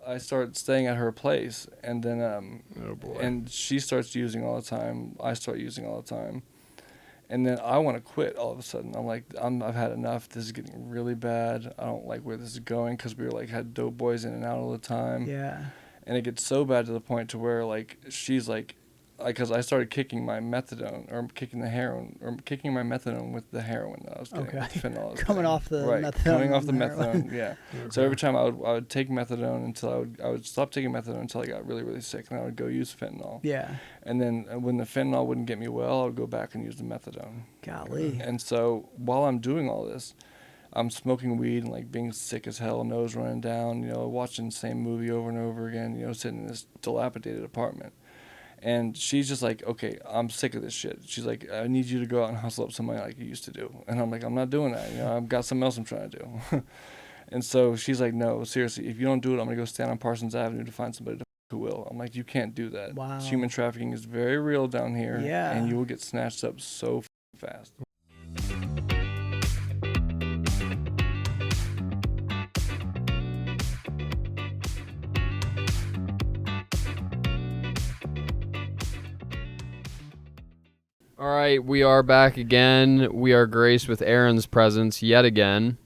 I start staying at her place, and then Oh boy. and she starts using all the time. I start using all the time, and then I want to quit all of a sudden. I'm like, I've had enough. This is getting really bad. I don't like where this is going because we were like had dope boys in and out all the time. Yeah. And it gets so bad to the point to where like she's like, because I started kicking my methadone or kicking the heroin or kicking my methadone with the heroin that I was getting. Okay. With fentanyl I was Coming getting. off the right. methadone. Coming off the and heroin. methadone, yeah. Okay. So every time I would take methadone until I would stop taking methadone until I got really, really sick, and I would go use fentanyl. Yeah. And then when the fentanyl wouldn't get me well, I would go back and use the methadone. Golly. And so while I'm doing all this, I'm smoking weed and like being sick as hell, nose running down, watching the same movie over and over again, sitting in this dilapidated apartment. And she's just like, okay, I'm sick of this shit. She's like, I need you to go out and hustle up some money like you used to do. And I'm like, I'm not doing that. I've got something else I'm trying to do. And so she's like, no, seriously, if you don't do it, I'm going to go stand on Parsons Avenue to find somebody who will. I'm like, you can't do that. Wow. Human trafficking is very real down here. Yeah. And you will get snatched up so fast. All right, we are back again. We are graced with Aaron's presence yet again.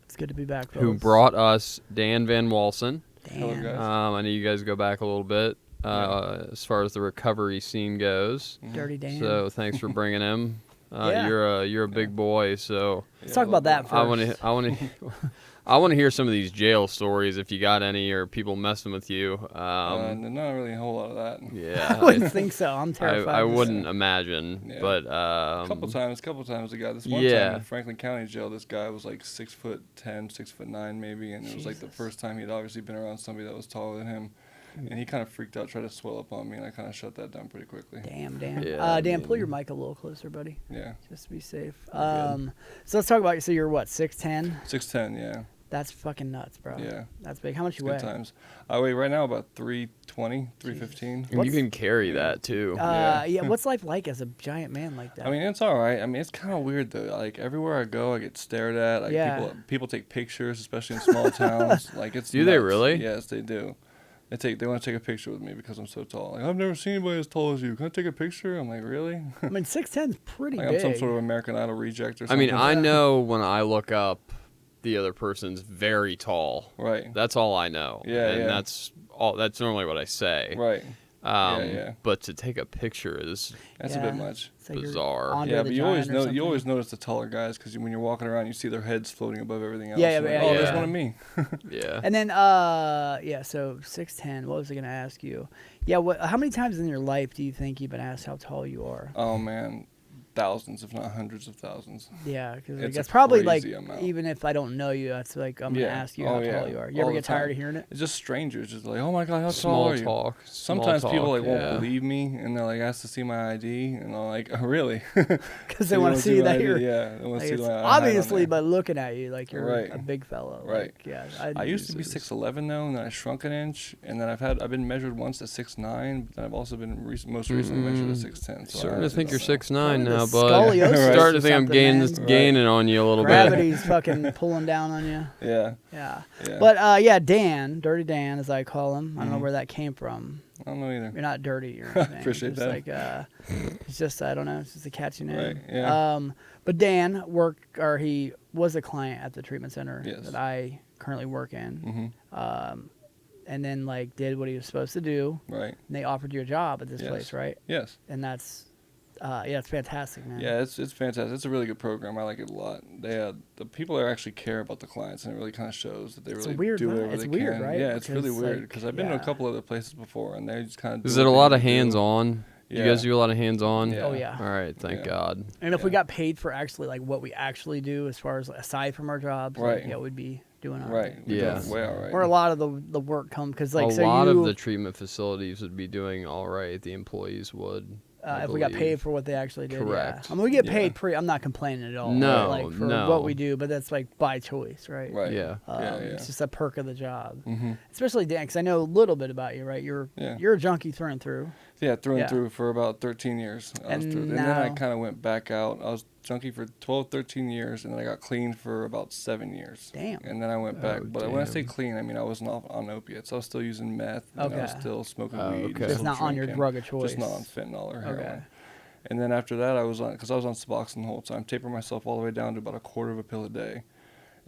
It's good to be back, Who fellas. brought us Dan Vanwallsen. Hello, Dan. guys. I know you guys go back a little bit Yeah. as far as the recovery scene goes. Dirty Dan. So thanks for bringing him. Yeah. You're a big boy, so Let's talk about that first. I want to hear some of these jail stories if you got any, or people messing with you. Not really a whole lot of that. Yeah, I wouldn't think so. I'm terrified. I of this. wouldn't imagine, Yeah. but A couple times I got this one yeah. time in Franklin County Jail. This guy was like 6'10", 6'9" maybe, and it was like the Jesus. first time he'd obviously been around somebody that was taller than him, and he kind of freaked out, tried to swell up on me, and I kind of shut that down pretty quickly. Damn, Dan. Yeah, I Dan, pull mean- your mic a little closer, buddy, Yeah, just to be safe. You're So let's talk about. So you're what, 6'10"? 6'10", yeah, That's fucking nuts, bro. yeah. That's big. How much you Good weigh? times. I weigh right now about 320, 315. and you can carry that too. Yeah. What's life like as a giant man like that? I mean, it's all right. I mean, it's kind of weird though. Like everywhere I go, I get stared at. Like Yeah. people take pictures, especially in small towns. Like it's Do they nuts. really? Yes, they do. They want to take a picture with me because I'm so tall. Like I've never seen anybody as tall as you. Can I take a picture? I'm like, really? I mean, 6'10"'s pretty Like big. I'm some sort of American Idol reject or I something. mean, I know when I look up, the other person's very tall. Right. That's all I know. Yeah, and yeah. that's normally what I say. Right. Yeah. But to take a picture is That's a bit much. It's like you're bizarre. Andre Yeah, the but you Giant or always something. notice the taller guys because when you're walking around, you see their heads floating above everything else. Yeah, You're yeah, like, oh, yeah. there's one of me. yeah. And then, so 6'10". What was I gonna ask you? Yeah, how many times in your life do you think you've been asked how tall you are? Oh man, thousands, if not hundreds of thousands. Yeah, because It's that's a probably like crazy amount. even if I don't know you, that's like I'm gonna Yeah. ask you Oh, how yeah. tall you are. You All ever the get tired time. of hearing it? It's just strangers, just like, oh my god, how tall Small are you? talk. Sometimes small people talk, like yeah. won't believe me, and they're like ask to see my ID, and I'm like, oh, really? Because they You want wanna to see my that ID? you're. Yeah, they want Like to see it's my ID on obviously, there. by looking at you, like you're Right. a big fellow. Right. Like, yeah. I used to be Jesus. 6'11" though, and then I shrunk an inch, and then I've been measured once at 6'9", but then I've also been most recently measured at 6'10". So I Starting to honestly think you're don't know. 6'9" Probably now, the bud. scoliosis Right. Starting to or think I'm something, man. gaining on you a little bit. Gravity's fucking pulling down on you. Yeah, Yeah. yeah. But yeah, Dan, Dirty Dan, as I call him. I don't know Mhm. where that came from. I don't know either. You're not dirty or anything. Appreciate it's that. Like, it's just I don't know. It's just a catchy name. Right, yeah. But Dan he was a client at the treatment center Yes. that I currently work in. Mm-hmm. And then like did what he was supposed to do. Right. And they offered you a job at this Yes. place, right? Yes. And that's it's fantastic, man. Yeah, it's fantastic. It's a really good program. I like it a lot. The people there actually care about the clients, and it really kind of shows that they It's a really weird do vibe. whatever It's they weird, can. right? Yeah, it's really Because, weird like, because I've been to a yeah. couple other places before, and they just kind of. Is it a lot of hands-on? Yeah. You guys do a lot of hands-on? Yeah. Oh yeah. All right, thank Yeah. God. And if we Yeah. got paid for actually like what we actually do, as far as aside from our jobs, Right. like, yeah, we'd be doing all Right. We're Yeah. doing way all right. Where a lot of the work comes, because like a so lot you, of the treatment facilities would be doing all right. The employees would. I if we got believe. paid for what they actually did, Correct. yeah. I mean, we get Yeah. paid pretty. I'm not complaining at all. No, right? Like for no. what we do, but that's like by choice, right? Right. Yeah. Yeah. It's just a perk of the job. Mm-hmm. Especially Dan, because I know a little bit about you, right? You're a junkie through and through. Yeah, through Yeah. and through for about 13 years. And And then I now- kind of went back out. I was junkie for 12, 13 years, and then I got clean for about 7 years. Damn. And then I went back. Oh, But when I say damn. clean, I mean I wasn't on opiates. I was still using meth. And I was Okay. still smoking Oh, weed. okay. Just still not on your drinking, drug of choice. Just not on fentanyl or heroin. Okay. And then after that, I was on, because I was on Suboxone the whole time, tapering myself all the way down to about a quarter of a pill a day.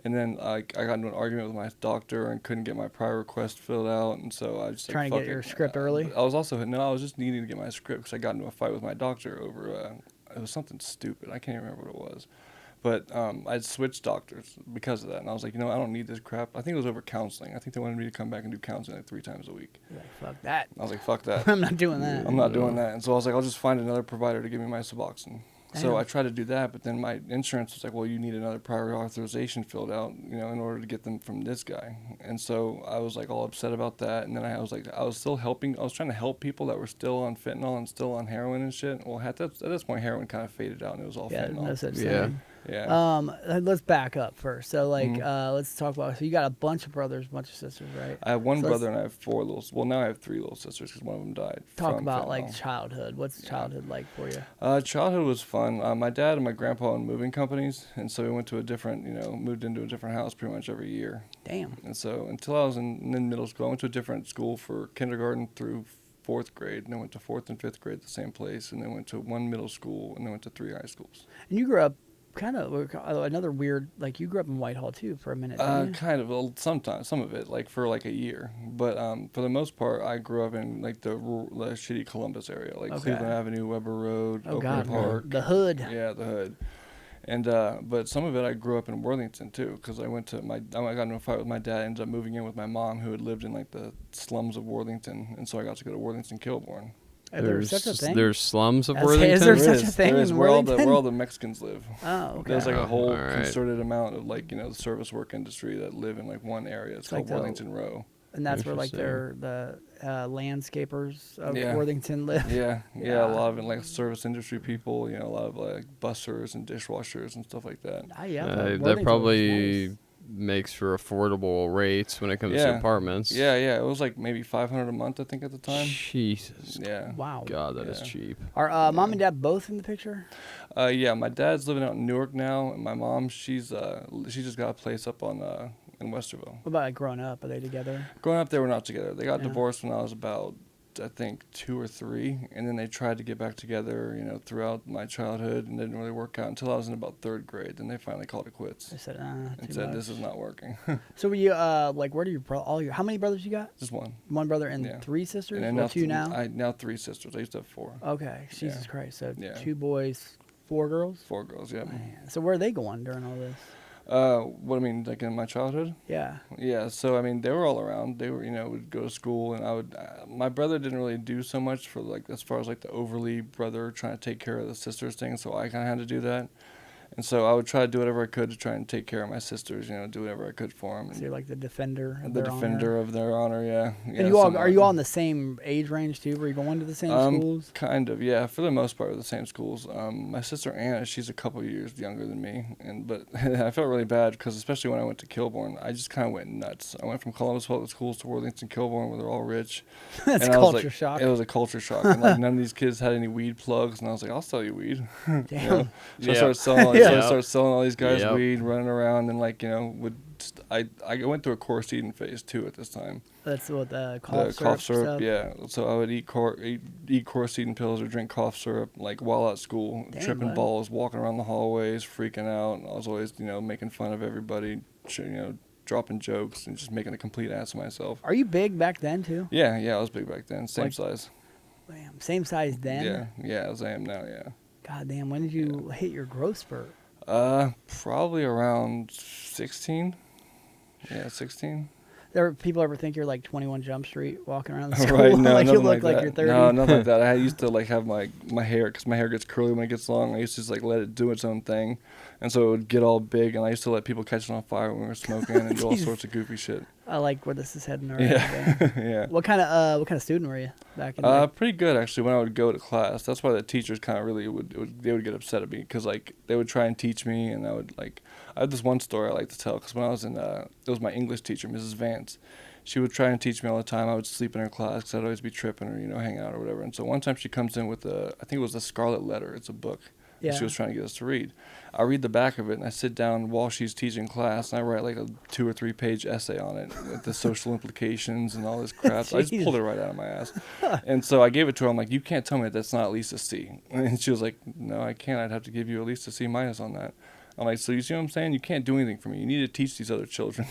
And then I got into an argument with my doctor and couldn't get my prior request filled out, and so I just Trying to fuck get your it. script early? I was just needing to get my script because I got into a fight with my doctor over it was something stupid. I can't even remember what it was, but I switched doctors because of that, and I was like, I don't need this crap. I think it was over counseling. I think they wanted me to come back and do counseling like 3 times a week. You're like, fuck that. I was like, fuck that. I'm not doing that. I'm not doing that. And so I was like, I'll just find another provider to give me my Suboxone. So Damn. I tried to do that, but then my insurance was like, well, you need another prior authorization filled out, in order to get them from this guy. And so I was like all upset about that. And then I was trying to help people that were still on fentanyl and still on heroin and shit. Well, at this point, heroin kind of faded out and it was all Yeah, fentanyl. no such Yeah. thing. Yeah. Let's back up first. So, like, Mhm. let's talk about. So, you got a bunch of brothers, a bunch of sisters, right? I have one So brother and I have 4 now I have 3 little sisters because one of them died. Talk from about fentanyl. like childhood. What's childhood like for you? Childhood was fun. My dad and my grandpa owned moving companies, and so we went to moved into a different house pretty much every year. Damn. And so until I was in middle school, I went to a different school for kindergarten through 4th grade, and then went to 4th and 5th grade at the same place, and then went to 1 middle school, and then went to 3 high schools. And you grew up kind of another weird. Like, you grew up in Whitehall too for a minute. Didn't you? Kind of. Well, sometimes, some of it, like for like a year. But for the most part, I grew up in like the shitty Columbus area, like Okay. Cleveland Avenue, Weber Road, Oh Oakland God, Park. the hood. Yeah, the hood. And but some of it I grew up in Worthington too, because I got into a fight with my dad. Ended up moving in with my mom, who had lived in like the slums of Worthington, and so I got to go to Worthington Kilbourne. There's such a thing. There's slums of Is Worthington. there such a thing There is in where all Worthington? the Mexicans live. Oh, okay. There's like a whole all right. concerted amount of like the service work industry that live in like one area. It's like called Worthington Row. And that's where like Interesting. the landscapers of Yeah. Worthington live. Yeah, Yeah. a lot of it, like service industry people. A lot of like bussers and dishwashers and stuff like that. Ah, yeah. That Worthington was probably nice. makes for affordable rates when it comes to Yeah. apartments. Yeah, it was like maybe $500 a month, I think, at the time. Jesus. Yeah. Wow. God, that is Yeah. cheap. Are mom and dad both in the picture? Yeah, my dad's living out in Newark now, and my mom, she just got a place up on in Westerville. What about like growing up? Are they together? Growing up, they were not together. They got Yeah. divorced when I was about, I think, 2 or 3, and then they tried to get back together, throughout my childhood, and didn't really work out until I was in about 3rd grade. Then they finally called it quits They said, and too said, much. "This is not working." So were you like, where do you how many brothers you got? Just one. One brother and Yeah. 3 sisters. And then Or 2 now? I now 3 sisters. I used to have 4. Okay, Jesus Yeah. Christ. So Yeah. 2 boys, 4 girls. 4 girls. Yeah. Man. So where are they going during all this? What I mean, like in my childhood. Yeah. Yeah, so I mean, they were all around. They were, would go to school, and I would. My brother didn't really do so much for like as far as like the overly brother trying to take care of the sisters thing. So I kind of had to do that, and so I would try to do whatever I could to try and take care of my sisters. Do whatever I could for them. So you're like the defender. Of The their defender honor. of their honor, yeah. And you all are you all in the same age range too? Were you going to the same schools? Kind of, yeah. For the most part, we're the same schools. My sister Anna, she's a couple years younger than me, but I felt really bad because especially when I went to Kilbourne, I just kind of went nuts. I went from Columbus Public Schools to Worthington Kilbourne, where they're all rich. That's And I was culture like, shock. It was a culture shock. And like none of these kids had any weed plugs, and I was like, I'll sell you weed. Damn. So I started selling. So I started selling all these guys Yep. weed, running around, and I went through a course eating phase too at this time. That's what the cough The cough syrup, stuff. yeah. So I would eat quercetin pills or drink cough syrup like while at school, Dang, tripping bud. balls, walking around the hallways, freaking out. And I was always making fun of everybody, dropping jokes and just making a complete ass of myself. Are you big back then too? Yeah, I was big back then, same Like, size. Damn, same size then. Yeah, as I am now. Yeah. God damn, when did you hit your growth spurt? Probably around 16. Yeah, 16. There people ever think you're like 21 Jump Street walking around the school? Right, no, like you nothing look like that. you're 30. No, nothing like that. I used to like have my hair, because my hair gets curly when it gets long. I used to just like let it do its own thing, and so it would get all big. And I used to let people catch it on fire when we were smoking and do all Jeez. sorts of goofy shit. I like where this is heading already. Yeah, man. yeah. What kind of student were you back in the day? Pretty good actually. When I would go to class, that's why the teachers kind of really they would get upset at me, because like they would try and teach me, and I had this one story I like to tell, because when I was it was my English teacher, Mrs. Vance. She would try and teach me all the time. I would sleep in her class because I'd always be tripping or hang out or whatever. And so one time she comes in with I think it was the Scarlet Letter. It's a book Yeah. She was trying to get us to read. I read the back of it, and I sit down while she's teaching class, and I write like a 2 or 3 page essay on it with the social implications and all this crap. I just pulled it right out of my ass. And so I gave it to her. I'm like, you can't tell me that's not at least a C. And she was like, no, I can't. I'd have to give you at least a C- on that. I'm like, so you see what I'm saying? You can't do anything for me. You need to teach these other children.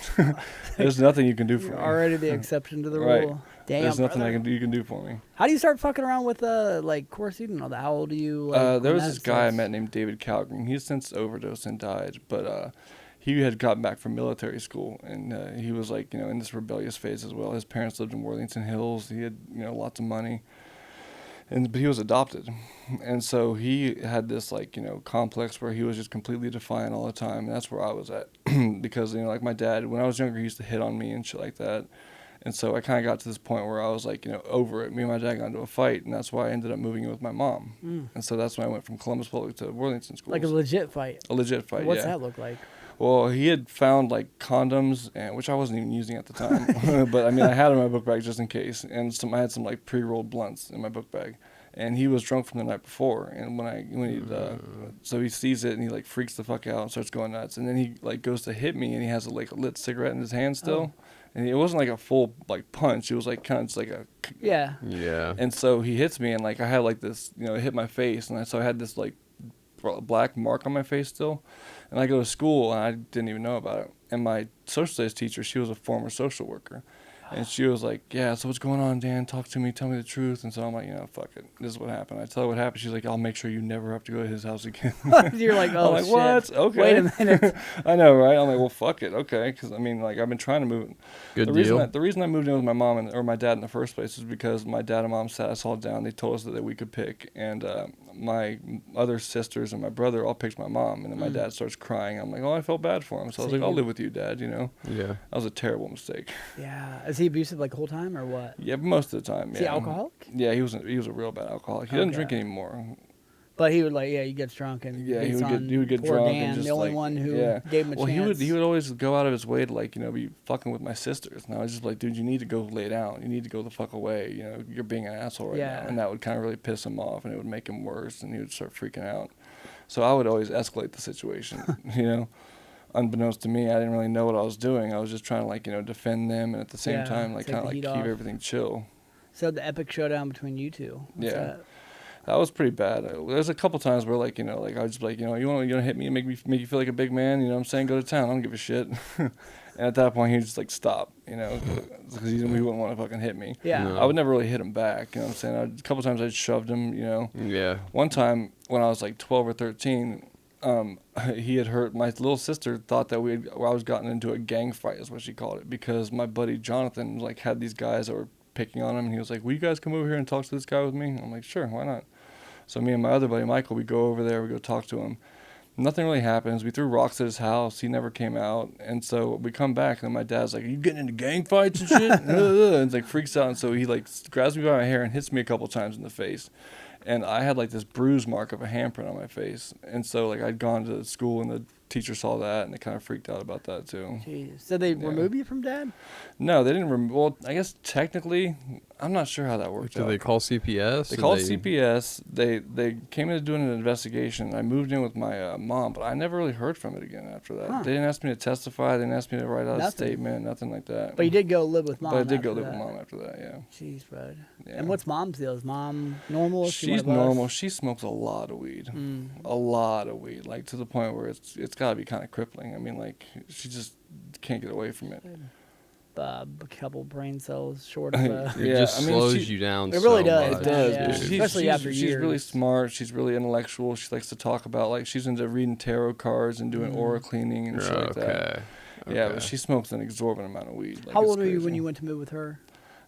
There's nothing you can do for You're me. already the exception to the Right. rule. Damn, There's nothing brother. you can do for me. How do you start fucking around with like course you know how old are you? Like, There when was that this guy I starts? met named David Calgren. He's since overdosed and died, but he had gotten back from military school, and he was like, in this rebellious phase as well. His parents lived in Worthington Hills. He had, lots of money, but he was adopted, and so he had this like, complex where he was just completely defiant all the time, and that's where I was at, because like my dad, when I was younger, he used to hit on me and shit like that. And so I kind of got to this point where I was like, over it. Me and my dad got into a fight, and that's why I ended up moving in with my mom. And so that's when I went from Columbus Public to Worthington Schools. Like a legit fight. A legit fight, What's yeah. that look like? Well, he had found like condoms, which I wasn't even using at the time. But I mean, I had in my book bag just in case. And I had some like pre-rolled blunts in my book bag. And he was drunk from the night before. And so he sees it and he like freaks the fuck out and starts going nuts. And then he like goes to hit me and he has a lit cigarette in his hand still. Oh. And it wasn't like a full like punch. It was like kind of just like a. Yeah. Yeah. And so he hits me and like I had like this, it hit my face. And so I had this like black mark on my face still. And I go to school and I didn't even know about it. And my social studies teacher, she was a former social worker. And she was like, yeah, so what's going on, Dan? Talk to me. Tell me the truth. And so I'm like, fuck it. This is what happened. I tell her what happened. She's like, I'll make sure you never have to go to his house again. You're like, oh, I'm like, shit. what? Okay. Wait a minute. I know, right? I'm like, well, fuck it. Okay. Because, I mean, like, I've been trying to move. Good the deal. reason I moved in with my mom or my dad in the first place is because my dad and mom sat us all down. They told us that we could pick. And my other sisters and my brother all picked my mom. And then my dad starts crying. I'm like, oh, I felt bad for him. So I was like, I'll live with you, Dad, Yeah. That was a terrible mistake. Yeah. Is he abusive like the whole time or what? Yeah, but most of the time, Is yeah. he alcoholic? Yeah, he was a real bad alcoholic. He doesn't drink anymore. But he would he gets drunk and Yeah, he beats would get poor drunk Dan, and just the only like, one who yeah. gave him a well, chance. he would always go out of his way to like, be fucking with my sisters. And I was just like, dude, you need to go lay down. You need to go the fuck away. You're being an asshole right now. And that would kind of really piss him off and it would make him worse and he would start freaking out. So I would always escalate the situation, Unbeknownst to me, I didn't really know what I was doing. I was just trying to like, defend them and at the same time like kind of like keep everything chill. So the epic showdown between you two. What's that was pretty bad. There's a couple times where like, like I was just like, you want to hit me and make you feel like a big man, you know what I'm saying? Go to town. I don't give a shit. And at that point he was just like, stop, because he wouldn't want to fucking hit me. Yeah. No. I would never really hit him back, you know what I'm saying? A couple times I shoved him, Yeah. One time when I was like 12 or 13, he had hurt my little sister. Thought that I was gotten into a gang fight is what she called it, because my buddy Jonathan like had these guys that were picking on him, and he was like, will you guys come over here and talk to this guy with me? I'm like, sure, why not? So me and my other buddy Michael, we go over there, we go talk to him. Nothing really happens. We threw rocks at his house. He never came out. And so we come back, and my dad's like, are you getting into gang fights and shit? And it's like freaks out. And so he like grabs me by my hair and hits me a couple times in the face. And I had like this bruise mark of a handprint on my face. And so like I'd gone to school and the teacher saw that and they kind of freaked out about that too. Jeez. So they remove you from Dad? No, they didn't well, I guess technically, I'm not sure how that worked out. Did they call CPS? They called CPS. They came in doing an investigation. I moved in with my mom, but I never really heard from it again after that. Huh. They didn't ask me to testify. They didn't ask me to write out a statement, nothing like that. But you did go live with Mom. But I did go live with Mom after that, yeah. Jeez, bud. Yeah. And what's Mom's deal? Is Mom normal? She's normal. She smokes a lot of weed. A lot of weed, like to the point where it's got to be kind of crippling. I mean, like she just can't get away from it. A couple brain cells short of It just slows you down. It really so does. much. It does. Yeah. She's, Especially after she's years. really smart. She's really intellectual. She likes to talk about, like, she's into reading tarot cards and doing aura cleaning and shit like that. Yeah, but she smokes an exorbitant amount of weed. Like, how old were you when you went to move with her?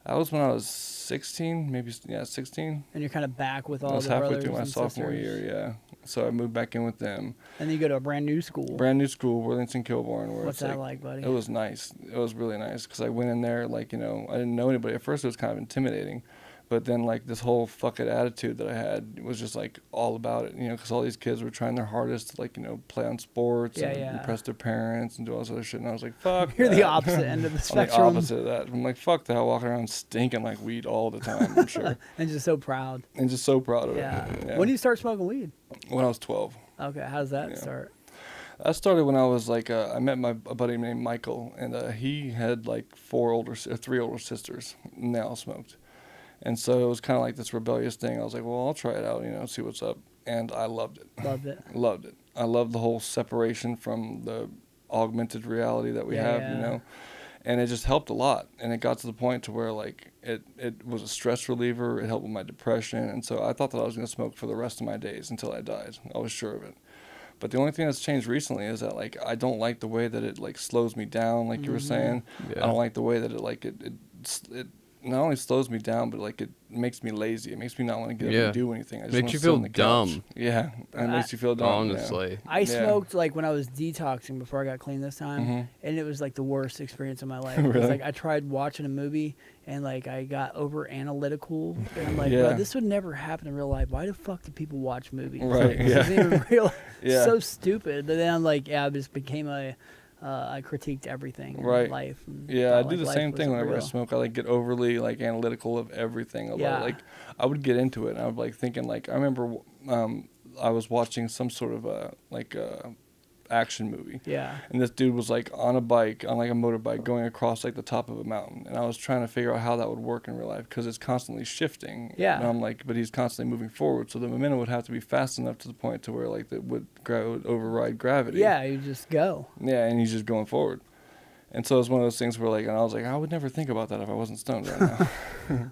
That was when I was 16, maybe, 16. And you're kind of back with all I was the halfway brothers through my and sophomore sisters. year, yeah. So I moved back in with them. And then you go to a brand new school. Brand new school, Worthington Kilbourne. Where What's that like, buddy? It was nice. It was really nice because I went in there, like, I didn't know anybody. At first it was kind of intimidating. But then, like, this whole fuck it attitude that I had was just, like, all about it, because all these kids were trying their hardest to, like, play on sports and impress their parents and do all this other shit. And I was like, fuck You're that. the opposite end of the spectrum. I'm the opposite of that. I'm like, fuck that, walking around stinking like weed all the time, I'm sure. And just so proud. And just so proud of it. Yeah. When do you start smoking weed? When I was 12. Okay, how does that Yeah. start? That started when I was like, I met a buddy named Michael, and he had like three older sisters, and they all smoked. And so it was kind of like this rebellious thing. I was like, well, I'll try it out, see what's up. And I loved it. Loved it. Loved it. I loved the whole separation from the augmented reality that we have, And it just helped a lot. And it got to the point to where like it was a stress reliever. It helped with my depression. And so I thought that I was going to smoke for the rest of my days until I died. I was sure of it. But the only thing that's changed recently is that like I don't like the way that it like slows me down, like you were saying. Yeah. I don't like the way that it not only slows me down, but like it makes me lazy. It makes me not want to get up and do anything. I just makes wanna you sit feel on the couch. dumb. Yeah, it makes you feel dumb. Honestly, I smoked like when I was detoxing before I got clean this time, and it was like the worst experience of my life. Really? It was like I tried watching a movie and like I got over analytical, and I'm like, Yeah. bro, this would never happen in real life. Why the fuck do people watch movies? Right, Like, this yeah. isn't even real. Yeah. So stupid. But then I'm like, yeah, I just became I critiqued everything in life. And Yeah, I felt do like the life same thing wasn't whenever I real. smoke. I like get overly like analytical of everything. Yeah. Like I would get into it, and I would like thinking like I remember I was watching some sort of action movie. Yeah. And this dude was like on a bike, on like a motorbike, going across like the top of a mountain. And I was trying to figure out how that would work in real life because it's constantly shifting. Yeah. And I'm like, but he's constantly moving forward, so the momentum would have to be fast enough to the point to where like it would override gravity. Yeah, you just go. Yeah, and he's just going forward. And so it's one of those things where like, and I was like, I would never think about that if I wasn't stoned right now.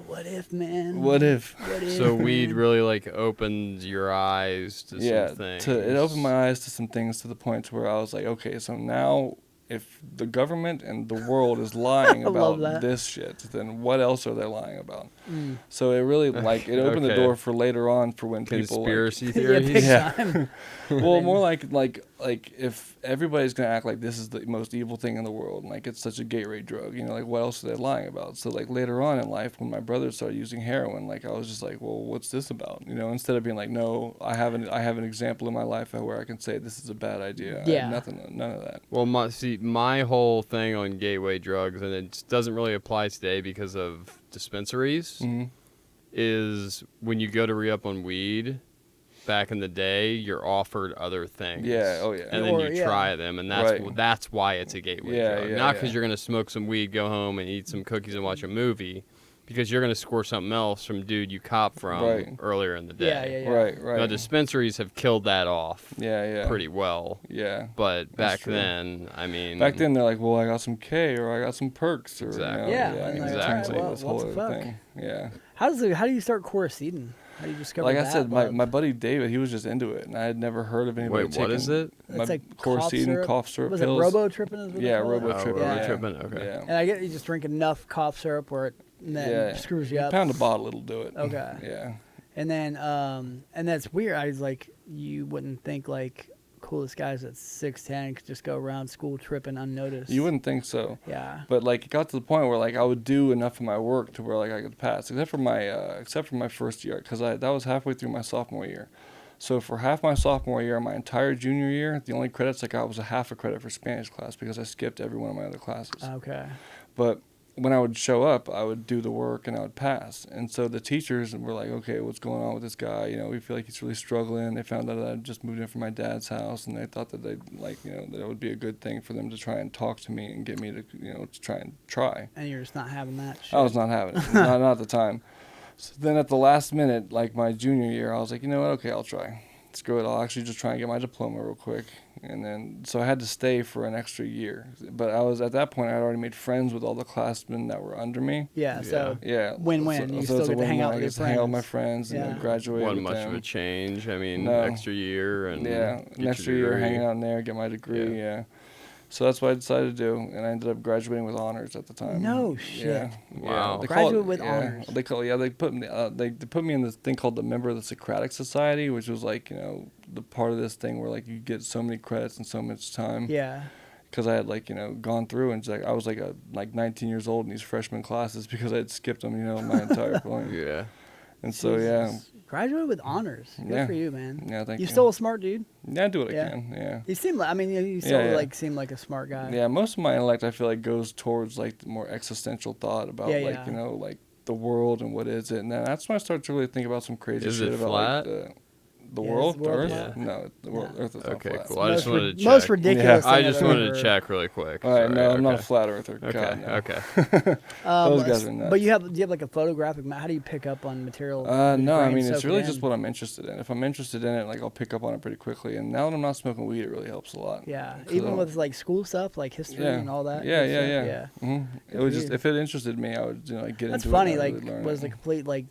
What if, man? What if? What if? so weed man? really like opened your eyes to some things. It opened my eyes to some things to the point to where I was like, okay, so now if the government and the world is lying I love about that. this shit, then what else are they lying about? Mm. So it really like it opened the Okay. door for later on for when people like, Conspiracy Yeah, theories. big Yeah. time. well, more like if everybody's gonna act like this is the most evil thing in the world, and like it's such a gateway drug, like what else are they lying about? So like later on in life, when my brother started using heroin, like I was just like, well, what's this about? Instead of being like, no, I have an example in my life where I can say this is a bad idea. I Yeah. had none of that. Well, my whole thing on gateway drugs, and it doesn't really apply today because of dispensaries, hmm is when you go to re-up on weed, back in the day, you're offered other things. Yeah, oh yeah. And then Or, you yeah. try them, and that's why it's a gateway Yeah, drug. yeah, Not because yeah. you're going to smoke some weed, go home, and eat some cookies and watch a movie, because you're going to score something else from dude you cop from Right. earlier in the day. Yeah. Right. Now, dispensaries have killed that off Yeah. pretty well. Yeah. But back true. then, I mean... Back then they're like, well, I got some K or I got some perks or Exactly. Yeah, and it exactly. turns into Well, this what whole the other fuck? thing. Yeah. How do you start quercetin? How do you discover Like I that said, love? my buddy David, he was just into it, and I had never heard of anybody Wait, taking. what is it? It's like quercetin, cough syrup. Was pills. it robotrippin? Is what Yeah, they call it? robotrippin. Oh, yeah. robotrippin, okay. Yeah. And I get you just drink enough cough syrup where it and then screws you up. Pound a bottle, it'll do it. Okay. Yeah. And then and that's weird. I was like, you wouldn't think like coolest guys at 6'10" could just go around school tripping unnoticed. You wouldn't think so. Yeah. But like it got to the point where like I would do enough of my work to where like I could pass, except for my first year, because that was halfway through my sophomore year. So for half my sophomore year, my entire junior year, the only credits I got was a half a credit for Spanish class because I skipped every one of my other classes. Okay. But when I would show up, I would do the work and I would pass. And so the teachers were like, okay, what's going on with this guy? We feel like he's really struggling. They found out that I just moved in from my dad's house, and they thought that that it would be a good thing for them to try and talk to me and get me to, to try. And you're just not having that shit. I was not having it, not at the time. So then at the last minute, like my junior year, I was like, you know what? Okay, I'll try. Screw it. I'll actually just try and get my diploma real quick. And then, so I had to stay for an extra year. But at that point, I had already made friends with all the classmen that were under me. Yeah, so Yeah. win-win. You still it's a get to hang win-win. out I with get your to hang out with my friends. friends and Yeah. then graduate Wasn't with much them. of a change. I mean, No. extra year and Yeah, get an extra your year degree. hanging out in there, get my degree, yeah. So that's what I decided to do, and I ended up graduating with honors at the time. No shit. Yeah. Wow. They call Graduate with honors. They put me they put me in this thing called the member of the Socratic Society, which was like the part of this thing where like you get so many credits in so much time. Yeah. Because I had gone through and I was like 19 years old in these freshman classes because I had skipped them my entire point. Yeah. And so yeah. Jesus. Graduated with honors. Good Yeah. for you, man. Yeah, thank you. You're still a smart dude. Yeah, I do what Yeah. I can. Yeah. You seem like, you still Yeah. seem like a smart guy. Yeah, most of my intellect I feel like goes towards like the more existential thought about like the world and what is it, and then that's when I start to really think about some crazy Is shit it about flat? like The Yeah, world, is the world Earth? flat? No, the world, No. Earth is not Okay, flat. cool. I just wanted to Most check. ridiculous. Yeah. I thing just I've wanted to ever- check really quick. All right, Sorry, no, I'm not a okay. flat earther. Okay, God, no. okay. Those guys are nuts. But do you have like a photographic map? How do you pick up on material? Does your No, I brain mean, it's soak really it just in? what I'm interested in. If I'm interested in it, like, I'll pick up on it pretty quickly. And now that I'm not smoking weed, it really helps a lot. Yeah, 'Cause even I don't- with like school stuff, like history yeah. and all that. Yeah, good yeah, stuff, yeah. Mm-hmm. It Good was for just, you. if it interested me, I would, like, get That's into funny. it. and Like, really learn was it. the complete like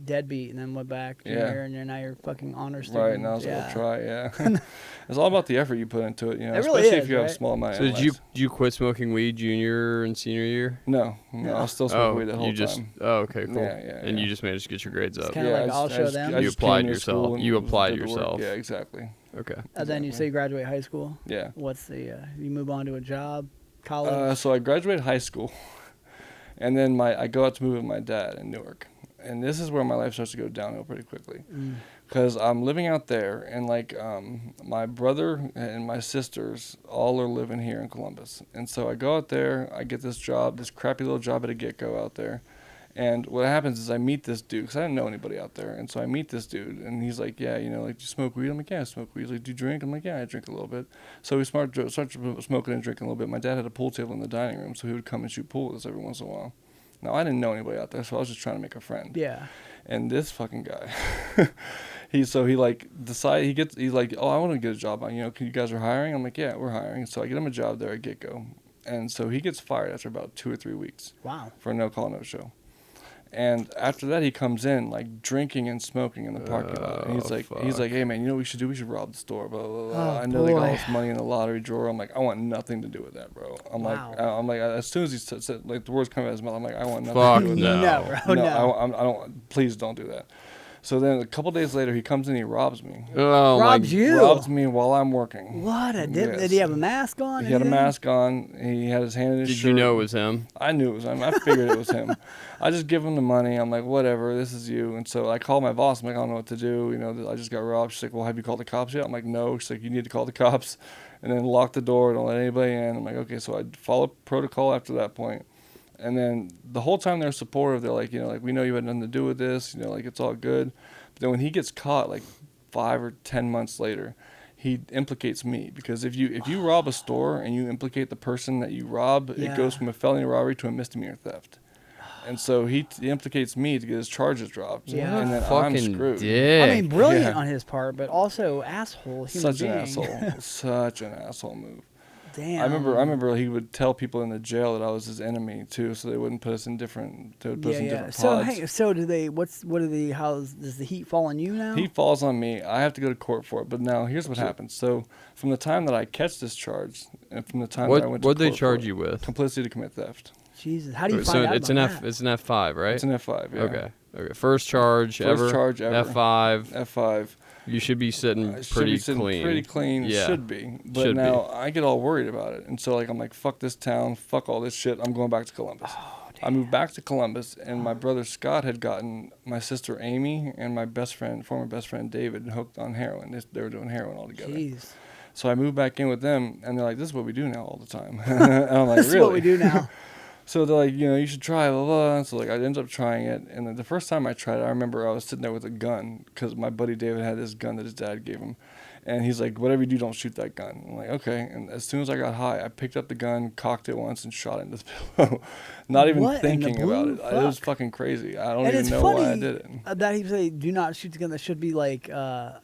deadbeat, and then went back junior Yeah. year, and now you're fucking honor student. Right, now I was like, I'll try, yeah. It's all about the effort you put into it, you know, It really especially is, if you have right? a small amount So of did you quit smoking weed junior and senior year? No, I was still smoking Oh, weed that whole you just time. okay, cool. Yeah, yeah, And yeah. you just managed to get your grades up. kinda like, I'll show them? I You just applied came to yourself. school and You applied did the work. yourself. Yeah, exactly. Okay. And then you say you graduate high school. Yeah. What's the you move on to a job, college? So I graduated high school, and then I go out to move with my dad in Newark, and this is where my life starts to go downhill pretty quickly, because I'm living out there, and like my brother and my sisters all are living here in Columbus, and so I go out there, I get this job, this crappy little job at a get-go out there. And what happens is I meet this dude, because I didn't know anybody out there. And so I meet this dude, and he's like, yeah, you know, like, do you smoke weed? I'm like, yeah, I smoke weed. He's like, do you drink? I'm like, yeah, I drink a little bit. So we started smoking and drinking a little bit. My dad had a pool table in the dining room, so he would come and shoot pool with us every once in a while. Now, I didn't know anybody out there, so I was just trying to make a friend. Yeah. And this fucking guy, he's like, he's like, oh, I want to get a job on, you know, you guys are hiring? I'm like, yeah, we're hiring. So I get him a job there at get-go. And so he gets fired after about 2 or 3 weeks. Wow. For a no-call, no-show. And after that, he comes in like drinking and smoking in the parking lot. And he's like, hey man, you know what we should do? We should rob the store. Blah blah blah. Oh, I know they got all boy. this money in the lottery drawer. I'm like, I want nothing to do with that, bro. Wow. I'm like, as soon as he said like the words come out of his mouth, I'm like, I want nothing Fuck to do with no. that. No, bro, no. I don't. Please don't do that. So then a couple days later, he comes in, he robs me. Oh Robs my. you? Robs me while I'm working. What? Did Yes. he have a mask on? He had a anything? mask on. He had his hand in his Did shirt. you know it was him? I knew it was him. I figured it was him. I just give him the money. I'm like, whatever, this is you. And so I call my boss. I'm like, I don't know what to do. You know, I just got robbed. She's like, well, have you called the cops yet? I'm like, no. She's like, you need to call the cops. And then lock the door. Don't let anybody in. I'm like, okay. So I follow protocol after that point. And then the whole time they're supportive. They're like, you know, like, we know you had nothing to do with this. You know, like, it's all good. But then when he gets caught, like 5 or 10 months later, he implicates me, because if you rob a store and you implicate the person that you rob, Yeah. it goes from a felony robbery to a misdemeanor theft. And so he implicates me to get his charges dropped. Yeah. And then I'm Fucking screwed. dick. I mean, brilliant Yeah. on his part, but also asshole. Human Such being. an asshole. Such an asshole move. Damn. I remember he would tell people in the jail that I was his enemy too, so they wouldn't put us in different. They would put us in different So pods. hey, so do they? What do they? Does the heat fall on you now? He falls on me. I have to go to court for it. But now here's what happens. So from the time that I catch this charge, and from the time that I went to What they court charge for it, you with? complicity to commit theft. Jesus, how do you So find out it's about an that? it's an F5, right? It's an F5. Yeah. Okay. First charge First ever. charge ever. F5. F5. You should be sitting Should pretty be sitting clean. Pretty clean. Yeah. Should be. But Should now I get all worried about it, and so like I'm like, fuck this town, fuck all this shit. I'm going back to Columbus. Oh, I moved back to Columbus, and my brother Scott had gotten my sister Amy and my former best friend David, hooked on heroin. They were doing heroin all together. Jeez. So I moved back in with them, and they're like, "This is what we do now all the time." And I'm like, This "Really?" is what we do now. So they're like, you know, you should try, blah, blah. So like I ended up trying it, and then the first time I tried it, I remember I was sitting there with a gun, because my buddy David had this gun that his dad gave him. And he's like, whatever you do, don't shoot that gun. I'm like, okay. And as soon as I got high, I picked up the gun, cocked it once, and shot it into the pillow. Not even What in the thinking about blue it. It was fuck? fucking crazy. I don't And even it's know funny why I did it. That he say, "Do not shoot the gun." That should be like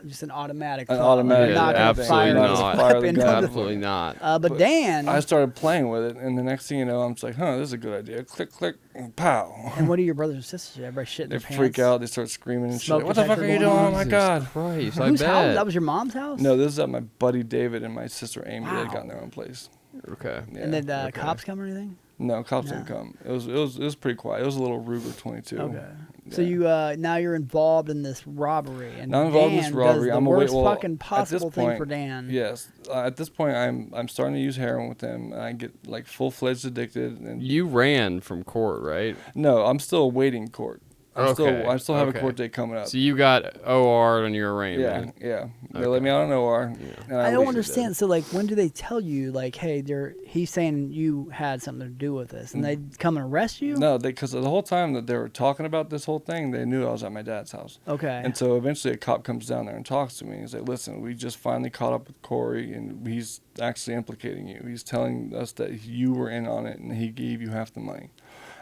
just an automatic. An thought. automatic, You're not yeah, gonna absolutely fire not. this Fire the weapon. gun. Absolutely not. But Dan, I started playing with it, and the next thing you know, I'm just like, huh, this is a good idea. Click, click, and pow. and what do your brothers and sisters do? Everybody shit in They their freak pants? out. They start screaming and Smoke shit. What the fuck are detector you going doing? on. Oh my Jesus God. Christ, I Whose house? bet. That was your mom's house? No, this is at my buddy David and my sister Amy. They had Wow. gotten their own place. Okay. Yeah. And did okay. cops come or anything? No, cops No. didn't come. It was pretty quiet. It was a little Ruger 22. Okay. So Yeah. you now you're involved in this robbery, and Now I'm involved in Dan this robbery. does the I'm worst well, fucking at this possible thing point, for Dan. Yes. At this point, I'm starting to use heroin with them, and I get like full-fledged addicted. And You ran from court, right? no, I'm still awaiting court. I still have a okay. court date coming up. So you got OR on your arraignment. Yeah. They let me out on OR. Yeah. And I don't least understand. So, like, when do they tell you, like, hey, he's saying you had something to do with this, and they come and arrest you? No, because the whole time that they were talking about this whole thing, they knew I was at my dad's house. Okay. And so eventually a cop comes down there and talks to me. He's like, listen, we just finally caught up with Corey, and he's actually implicating you. He's telling us that you were in on it, and he gave you half the money.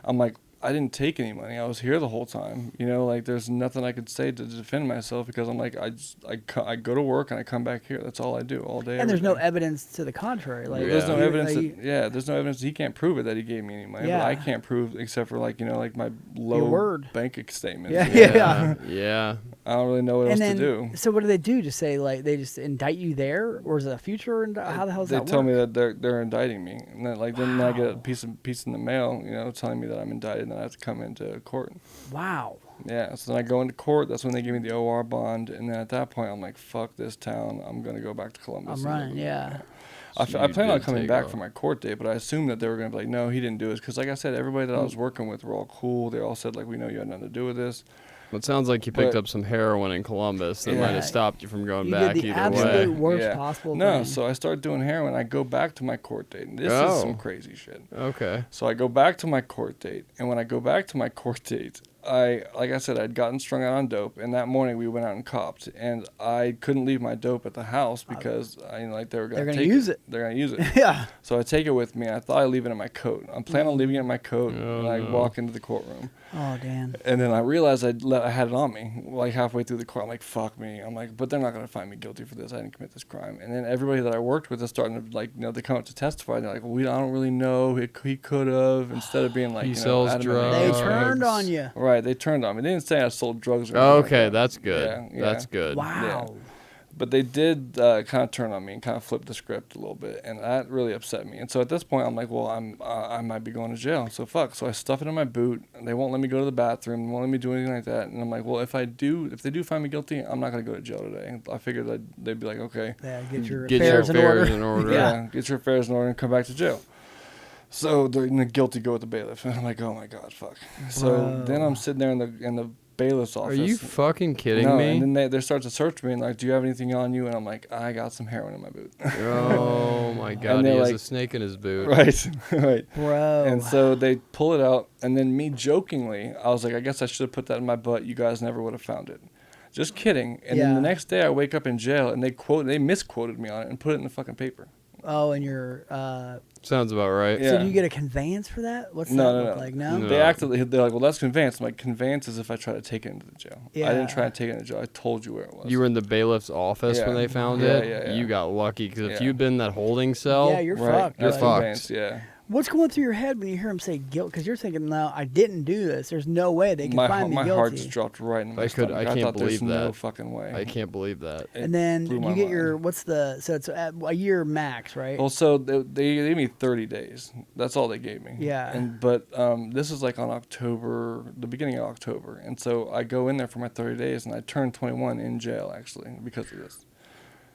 I'm like, I didn't take any money. I was here the whole time. You know, like, there's nothing I could say to defend myself because I'm like, I go to work and I come back here. That's all I do all day. And there's no day. evidence to the contrary. Like, There's no evidence. like, There's no evidence. He can't prove it that he gave me any money. Yeah. But I can't prove except for, like, you know, like my low word. bank statements. Yeah. I don't really know what else to do. So what do they do? Just say, like, they just indict you there, or is it a future? How the hell does that work? They tell me that they're indicting me, and then, like, then I get a piece in the mail, you know, telling me that I'm indicted, and I have to come into court. Wow. Yeah. So then I go into court. That's when they give me the OR bond, and then at that point I'm like, fuck this town. I'm gonna go back to Columbus. I'm running. Yeah. I So plan on coming back off. for my court date, but I assumed that they were going to be like, no, he didn't do it. Because, like I said, everybody that I was working with were all cool. They all said, like, we know you had nothing to do with this. Well, it sounds like you picked up some heroin in Columbus that might have stopped you from going You back did the either absolute way. worst possible No, thing. so I start doing heroin. I go back to my court date. And this is some crazy shit. Okay. So I go back to my court date. And when I go back to my court date, like I said, I'd gotten strung out on dope, and that morning we went out and copped, and I couldn't leave my dope at the house because they were going to use it. They're going to use it. Yeah. So I take it with me. I thought I'd leave it in my coat. I'm planning on leaving it in my coat, and I walk into the courtroom. Oh, Dan. And then I realized I had it on me, like halfway through the court. I'm like, fuck me. I'm like, but they're not going to find me guilty for this. I didn't commit this crime. And then everybody that I worked with is starting to, like, you know, they come up to testify. And they're like, well, I don't really know. He could have, instead of being like, He you know, sells adamant. drugs. They turned on you. Right, they turned on me. They didn't say I sold drugs or Oh, anything okay, like that. that's good. Yeah, That's good. Wow. But they did kind of turn on me and kind of flip the script a little bit, and that really upset me. And so at this point, I'm like, well, I might be going to jail, so fuck. So I stuff it in my boot, and they won't let me go to the bathroom, they won't let me do anything like that. And I'm like, well, if they do find me guilty, I'm not going to go to jail today. And I figured they'd be like, okay. Yeah, get your Get affairs your in order. affairs in order. Yeah, get your affairs in order and come back to jail. So the guilty go with the bailiff, and I'm like, oh my god, fuck. So then I'm sitting there in the bailiff's office. Are you fucking kidding No, me? and then they start to search me and like, do you have anything on you? And I'm like, I got some heroin in my boot. Oh my god, he they're has like- a snake in his boot. Right, right. Bro. And so they pull it out, and then me jokingly, I was like, I guess I should have put that in my butt. You guys never would have found it. Just kidding. And then the next day I wake up in jail, and they misquoted me on it and put it in the fucking paper. Oh, and your Sounds about right. Yeah. so do you get a conveyance for that? What's No, that no, look no. like? No? No. They're like, well, that's conveyance. I'm like, conveyance is if I try to take it into the jail. I Yeah. didn't try to take it into jail. I told you where it was. You were in the bailiff's office when Yeah. they found Yeah, it. yeah. You got lucky because if Yeah. you'd been in that holding cell, Yeah, you're right. fucked. You're That's fucked. conveyance, yeah. What's going through your head when you hear him say guilt? Because you're thinking, no, I didn't do this. There's no way they can find me my guilty. heart just dropped right in my stomach. I can't thought there's believe no that. fucking way. I can't believe that. It And then blew you my get mind. your so it's a year max, right? Well, so they gave me 30 days. That's all they gave me. Yeah. But this is like on the beginning of October, and so I go in there for my 30 days, and I turn 21 in jail actually because of this.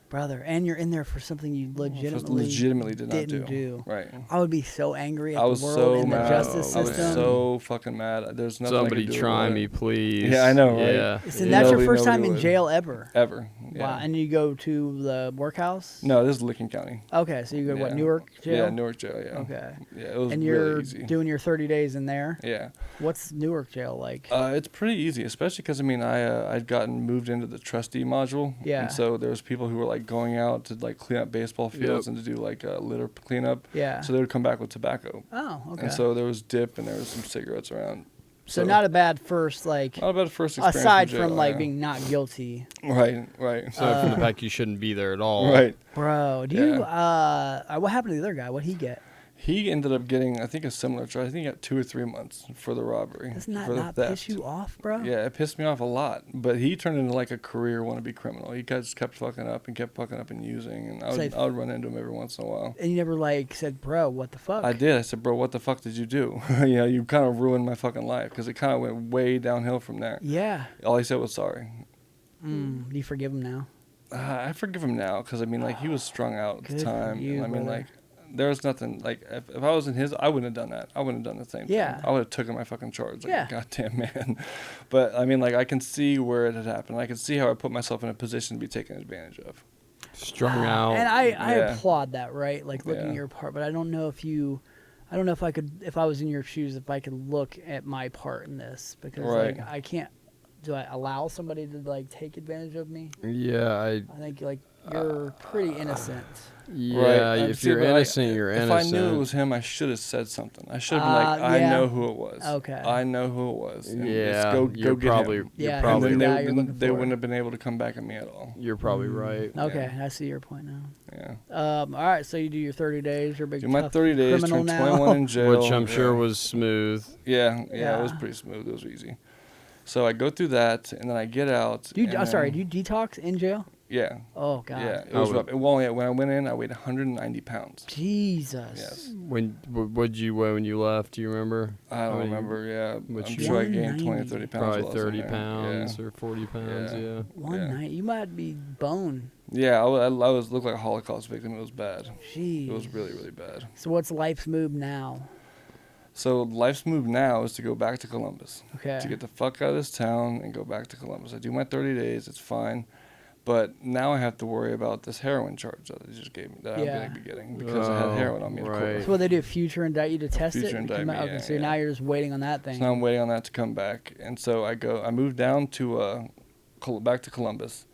Brother, and you're in there for something you legitimately did not didn't do. Right. I would be so angry at I was the world so and mad. the justice I was system. so fucking mad. There's nothing Somebody I could do try about me, it. please. Yeah, I know, right? Yeah. So that's your Nobody- first time nobody in would. jail ever. Ever. Yeah. Wow, and you go to the workhouse? No, this is Licking County. Okay, so you go to what, Yeah. Newark jail? Yeah, Newark jail. Yeah. Okay. Yeah, it was And really you're easy. doing your 30 days in there. Yeah. What's Newark jail like? It's pretty easy, especially because I mean I'd gotten moved into the trustee module. Yeah. And so there was people who were like going out to like clean up baseball fields and to do like litter cleanup. Yeah. So they would come back with tobacco. Oh, okay. And so there was dip and there was some cigarettes around. So not a bad first, like, not a bad first experience. aside in jail, from like yeah. being not guilty. Right. So from the fact you shouldn't be there at all. Right. Bro, do you what happened to the other guy? What'd he get? He ended up getting, I think, a similar charge. I think he got 2 or 3 months for the robbery. Doesn't that for the not theft. piss you off, bro? Yeah, it pissed me off a lot. But he turned into like a career wannabe criminal. He just kept fucking up and using. And I would run into him every once in a while. And you never like said, bro, what the fuck? I did. I said, bro, what the fuck did you do? You know, you kind of ruined my fucking life because it kind of went way downhill from there. Yeah. All he said was sorry. Do you forgive him now? I forgive him now because, I mean, like, he was strung out at the Good for time. you, and I mean, brother. like, there was nothing like if I was in his, I wouldn't have done that. I wouldn't have done the same Yeah. thing. I would have taken my fucking charge like Yeah. a goddamn man. But I mean, like I can see where it had happened. I can see how I put myself in a position to be taken advantage of. Strung out. And I Yeah. applaud that, right? Like looking Yeah. at your part, but I don't know if I could, if I was in your shoes, if I could look at my part in this, because Right. like I can't. Do I allow somebody to like take advantage of me? Yeah, I think like you're pretty innocent. yeah. Right. If See, you're but innocent, you're innocent. If I knew it was him, I should have said something. I should have been like, I yeah. know who it was. Okay. I know who it was. And Yeah, let's go you're get probably him. Yeah, you're he's probably the And guy then you're looking they for. wouldn't have been able to come back at me at all. you're probably right. Okay, I see your point now. Yeah. All right, so you do your 30 days. You're a big Do my tough 30 days, criminal turn now. 21 in jail. Which I'm sure yeah. was smooth. Yeah, Yeah. it was pretty smooth. It was easy. So I go through that, and then I get out. Do you, and I'm sorry, do then- you detox in jail? Yeah. Oh God. Yeah, it I was would- rough. Well, yeah, when I went in, I weighed 190 pounds. Jesus. Yes. What'd you weigh when you left? Do you remember? I How don't many- remember, yeah. what I'm you- sure I gained 20 or 190. 30 pounds. Probably while I was in 30 there. pounds Yeah. or 40 pounds. Yeah. Yeah. One night, you might be bone. Yeah, I was looked like a Holocaust victim. It was bad. Jeez. It was really, really bad. So what's life's move now? So life's move now is to go back to Columbus. Okay. To get the fuck out of this town and go back to Columbus. I do my 30 days. It's fine. But now I have to worry about this heroin charge that they just gave me, that I'm Yeah. going to be getting because I had heroin on me in right. court. So what they do? Future indict you to test Future it. indict Come me, out- okay, yeah, so yeah. now you're just waiting on that thing. So now I'm waiting on that to come back. And so I moved down to back to Columbus,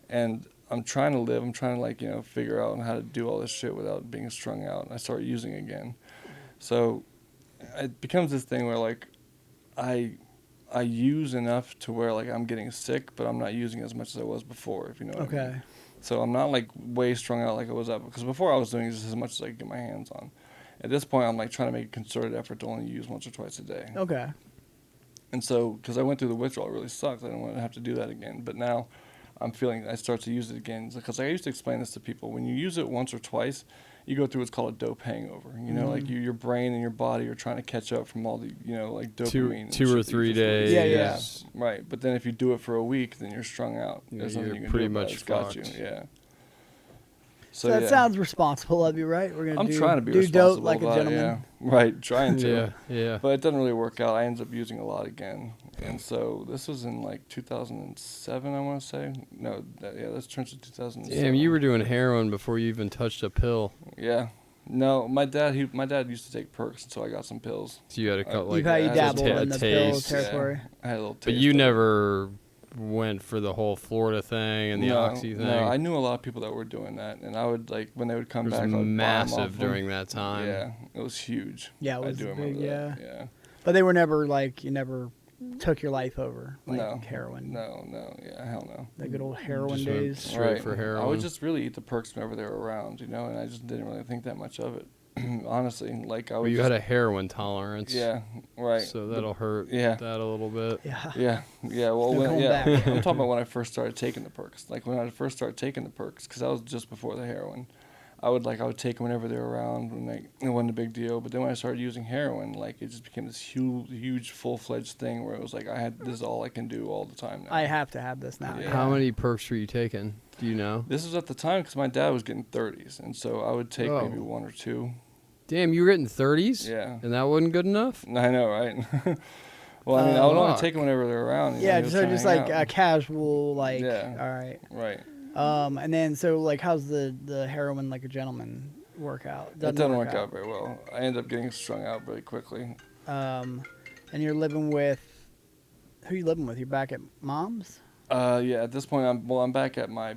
and I'm trying to live. I'm trying to figure out how to do all this shit without being strung out. And I start using again. So it becomes this thing where like I use enough to where like I'm getting sick, but I'm not using as much as I was before, if you know what I mean. Okay. So I'm not like way strung out like I was up, because before I was doing just as much as I could get my hands on. At this point, I'm like trying to make a concerted effort to only use once or twice a day. Okay. And so, because I went through the withdrawal, it really sucks. I don't want to have to do that again. But now I'm feeling I start to use it again. Because I used to explain this to people. When you use it once or twice, you go through what's called a dope hangover. You know, like your brain and your body are trying to catch up from all the, like dopamine. and Two shit or that you 3 just released. Yeah, days. yeah. Right. But then if you do it for a week, then you're strung out. Yeah, There's nothing you're you can pretty do about much it. It's got you. fucked. Yeah. So that yeah. sounds responsible of you, right? We're gonna I'm do, trying to be do responsible dope like a about it, gentleman. yeah. Right, trying to. Yeah, yeah. But it doesn't really work out. I ended up using a lot again. And so this was in like 2007, I want to say. No, that's turned to 2007. Damn, you were doing heroin before you even touched a pill. Yeah. No, my dad used to take perks, so I got some pills. So you had a couple, You've like had you a dabble ta- in the pill taste. territory. Yeah, I had a little taste. But you of it. never went for the whole Florida thing and the oxy thing. No, I knew a lot of people that were doing that, and I would when they would come It was back, I would buy 'em off massive them. during that time. Yeah, it was huge. Yeah, it I was do big, remember yeah. that. Yeah. But they were never like, you never took your life over like No. heroin. No, yeah, hell no. The good old heroin Just went days. straight for heroin. I would just really eat the perks whenever they were around, and I just didn't really think that much of it. Honestly, like I Well, would. you just, had a heroin tolerance. yeah, right. So that'll hurt Yeah. that a little bit. Yeah. Yeah. Well, No when, going yeah. back. I'm talking about when I first started taking the perks. Like when I first started taking the perks, because that was just before the heroin. I would take them whenever they were around, when it wasn't a big deal. But then when I started using heroin, it just became this huge full-fledged thing where it was like this is all I can do all the time now. I have to have this now. Yeah. Yeah. How many perks were you taking? Do you know? This was at the time because my dad was getting 30s, and so I would take Oh. maybe one or two. Damn, you were getting 30s? Yeah. And that wasn't good enough? I know, right? Well, I mean, I would only Fuck. take them whenever they're around. Yeah, he was so trying to just hang like out. a casual, Yeah. all right. Right. And then so how's the heroin like a gentleman workout? It doesn't work out very well. I end up getting strung out very quickly. And you're living with, who are you living with? You're back at mom's? Yeah. At this point, I'm back at my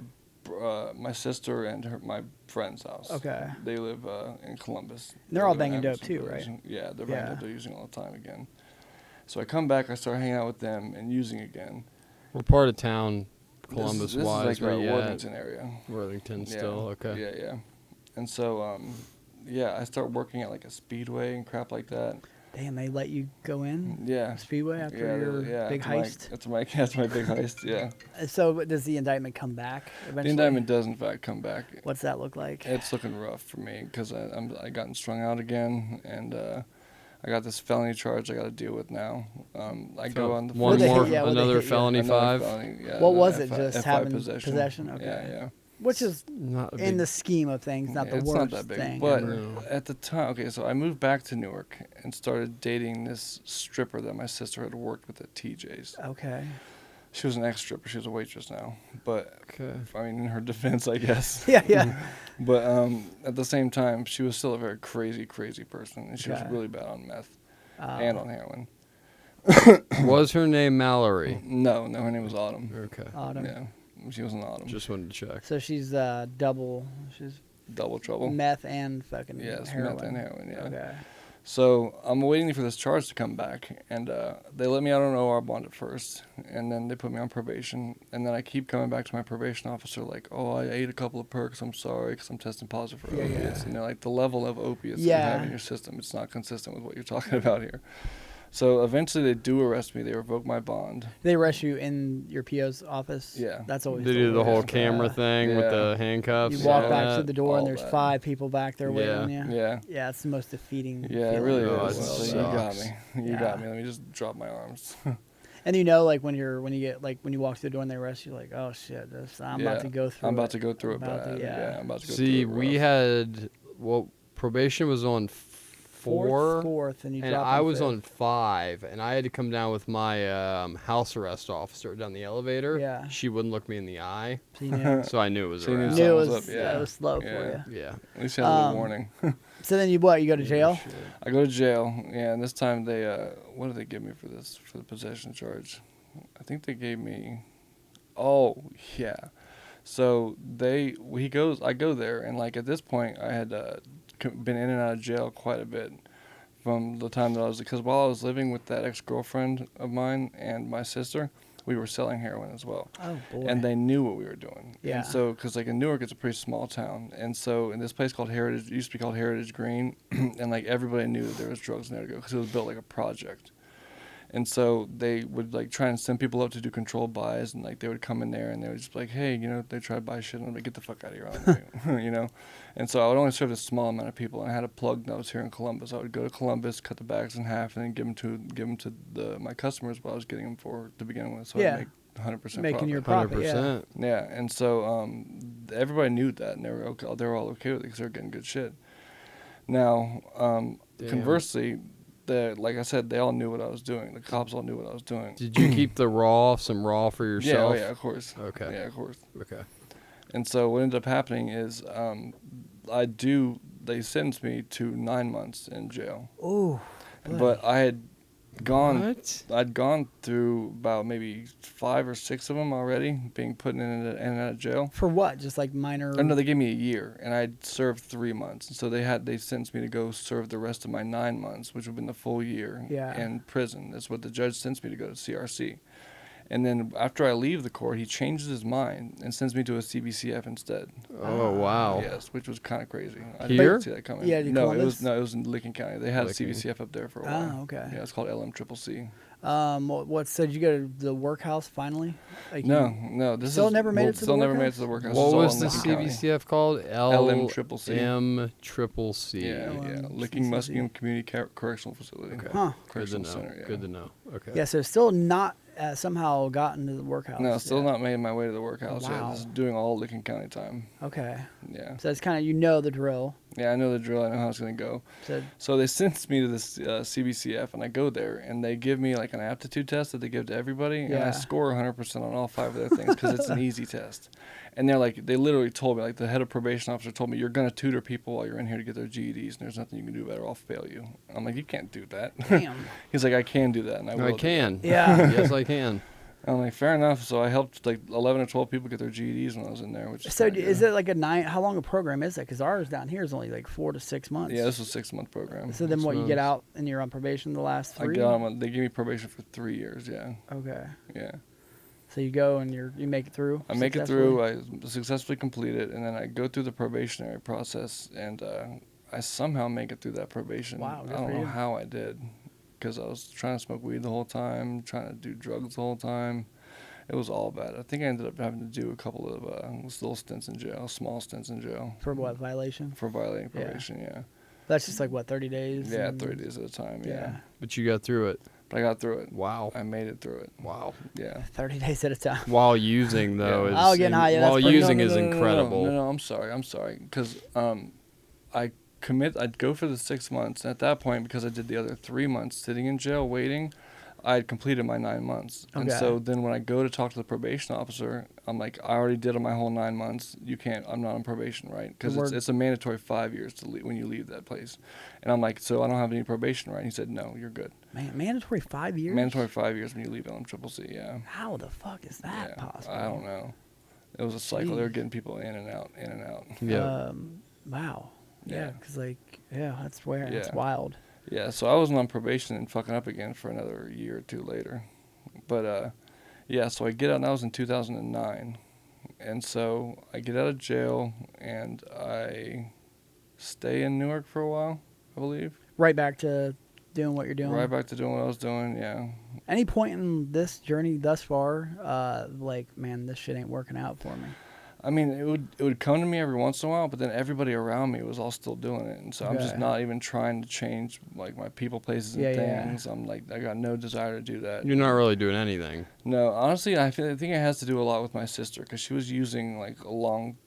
sister and my friend's house. Okay. They live in Columbus. They're all They live in banging dope Anderson too, Village. right? Yeah, they're Yeah. banging dope. They're using all the time again. So I come back. I start hanging out with them and using again. What part of town, This Columbus-wise, is were like you at? Worthington area. Worthington Yeah. still? Okay. Yeah. And so, I start working at like a speedway and crap like that. Damn, they let you go in Yeah. Speedway after your big heist? That's my big heist, yeah. So does the indictment come back The eventually? indictment does, in fact, come back. What's that look like? It's looking rough for me because I gotten strung out again, and I got this felony charge I got to deal with now. I go on the one What'd they more, hit? Yeah, what'd they another hit you? felony another 5. felony, yeah, What another was it? F5 Just having possession? possession? Okay. Yeah. Which is not a in big- the scheme of things, not the it's worst not that big. thing. But ever. No. at the time, okay, so I moved back to Newark and started dating this stripper that my sister had worked with at TJ's. Okay. She was an ex-stripper. She was a waitress now. But, Okay. I mean, in her defense, I guess. Yeah. But at the same time, she was still a very crazy, crazy person. And she was Okay. really bad on meth Uh, and on heroin. Was her name Mallory? No, her name was Autumn. Okay. Autumn. Yeah, she was an Autumn. Just wanted to check. So she's double. She's Double trouble. meth and fucking Yes, heroin. meth and heroin, yeah. Okay. So I'm waiting for this charge to come back, and they let me out on OR bond at first, and then they put me on probation, and then I keep coming back to my probation officer like, oh, I ate a couple of perks, I'm sorry, because I'm testing positive for Yeah, opiates. yeah. And they're like, the level of opiates that you Yeah. have in your system, it's not consistent with what you're talking about here. So eventually they do arrest me, they revoke my bond. They arrest you in your PO's office. Yeah. That's always They do the worst. whole camera thing with Yeah. the handcuffs. You walk Yeah. back to the door and All there's that. 5 people back there waiting Yeah. on you. Yeah. Yeah, it's the most defeating. Yeah, it feeling. really Oh, is. it So you got sucks. me. You Yeah. got me. Let me just drop my arms. And you know, like when you get like when you walk through the door and they arrest you, like, oh shit, I'm Yeah. about to go through. I'm about it. to go through it I'm about to- bad. yeah. I'm about to go See, through it we rough. had probation was on 4, fourth, and you and drop I on was fifth. on 5, and I had to come down with my house arrest officer down the elevator. Yeah. She wouldn't look me in the eye, So you knew, so I knew it was So you knew around. knew it something was, was up, yeah. it was slow Yeah. for you. Yeah. At least you had a little Um, warning. So then you what? You go to jail? Shit. I go to jail. Yeah, and this time they what did they give me for this for the possession charge? I think they gave me. Oh yeah. So I go there, and like at this point I had been in and out of jail quite a bit from the time that I was, because while I was living with that ex-girlfriend of mine and my sister, we were selling heroin as well. Oh boy. And they knew what we were doing. Yeah. And so, because like in Newark, it's a pretty small town, and so in this place called Heritage, it used to be called Heritage Green, and like everybody knew that there was drugs in there to go because it was built like a project. And so they would like try and send people up to do controlled buys, and like they would come in there and they would just be like, hey, they try to buy shit, and I'm like, get the fuck out of here, And so I would only serve a small amount of people, and I had a plug that was here in Columbus. I would go to Columbus, cut the bags in half, and then give them to my customers what I was getting them for to begin with, so Yeah. I'd make 100% Making profit. your profit. Yeah. 100%. Yeah, and so everybody knew that, and they were all okay with it because they were getting good shit. Now, Damn. conversely, like I said, they all knew what I was doing. The cops all knew what I was doing. Did you keep some raw for Yeah, yourself? oh yeah, of course. Okay. Yeah, of course. Okay. And so what ended up happening is they sentenced me to 9 months in jail. Ooh. But I had gone What? I'd gone through about maybe 5 or 6 of them already, being put in and out of jail. For what? Just like minor. Oh, no, they gave me a year, and I'd served 3 months. And so they sentenced me to go serve the rest of my 9 months, which would have been the full year Yeah. in prison. That's what the judge sentenced me to go to CRC. And then after I leave the court, he changes his mind and sends me to a CBCF instead. Oh, wow. Yes, which was kind of crazy. I Here? didn't see that coming. Yeah, in no, Columbus? it was in Licking County. They had Licking. a CBCF up there for a while. Oh, okay. Yeah, it's called LMCCC. What? So did you go to the workhouse finally? Like No. This Still is never made it to the still never made it workhouse? to the workhouse. What It's all was in the Licking County. CBCF called? LMCCC. LMCCC. Yeah, LMCCC. Licking Muskegon Community Correctional Facility. Okay. Huh. Good to Correctional know. Center, yeah. Good to know. Okay. Yeah. So still not somehow gotten to the workhouse. No, still yet. not made my way to the workhouse yet. Wow. This is doing all Licking County time. Okay. Yeah. So it's kind of the drill. Yeah, I know the drill. I know how it's going to go. So So they sent me to this CBCF, and I go there, and they give me like an aptitude test that they give to everybody, and Yeah. I score 100% on all 5 of their things because it's an easy test. And they literally told me, like the head of probation officer told me, you're going to tutor people while you're in here to get their GEDs, and there's nothing you can do about it, or I'll fail you. I'm like, you can't do that. damn. He's like, I can do that, and I will. I do can. Yeah. Yes, I can. that. I'm like, fair enough. So I helped like 11 or 12 people get their GEDs when I was in there, which is So kinda is good. it like a 9? How long a program is that? Because ours down here is only like 4 to 6 months. Yeah, this was a 6-month program. So then what? You get months. out and you're on probation the last 3? They gave me probation for 3 years. Yeah, Okay. yeah. So you go and you make it through. I make it through. I successfully complete it, and then I go through the probationary process, and I somehow make it through that probation. Wow, good I don't for know you. how I did, because I was trying to smoke weed the whole time, trying to do drugs the whole time. It was all bad. I think I ended up having to do a couple of little stints in jail, small stints in jail For what violation? for violating Yeah. probation. Yeah, That's just like what 30 days. yeah, and- 30 days at a time. Yeah. Yeah. But you got through it. But But I got through it. Wow. I made it through it. Wow. Yeah. 30 days at a time. While using though Yeah. is Getting high, yeah, that's while pretty- using No, is no, no, no, incredible. No, I'm sorry. Because I'd go for the 6 months. And at that point, because I did the other 3 months sitting in jail waiting, I had completed my 9 months. And Okay. so then when I go to talk to the probation officer, I'm like, I already did my whole 9 months. I'm not on probation, right? Because it's a mandatory 5 years to leave when you leave that place. And I'm like, so I don't have any probation, right? And he said, no, you're good. Man, mandatory 5 years? Mandatory 5 years when you leave LMCCC, yeah. How the fuck is that Yeah, possible? I don't know. It was a cycle. They were Jeez. getting people in and out, in and out. Yeah. Wow. Yeah, Yeah. because, that's weird. That's Yeah. wild. Yeah, so I wasn't on probation and fucking up again for another year or two later. But, yeah, so I get out, and that was in 2009. And so I get out of jail, and I stay in Newark for a while, I believe. Right back to doing what you're doing. Right back to doing what I was doing, yeah. Any point in this journey thus far, man, this shit ain't working out for me? I mean, it would come to me every once in a while, but then everybody around me was all still doing it, and so I'm just Okay. not even trying to change like my people, places, and Yeah, yeah. things. I'm like, I got no desire to do that. You're not really doing anything. No, honestly, I think it has to do a lot with my sister because she was using like a long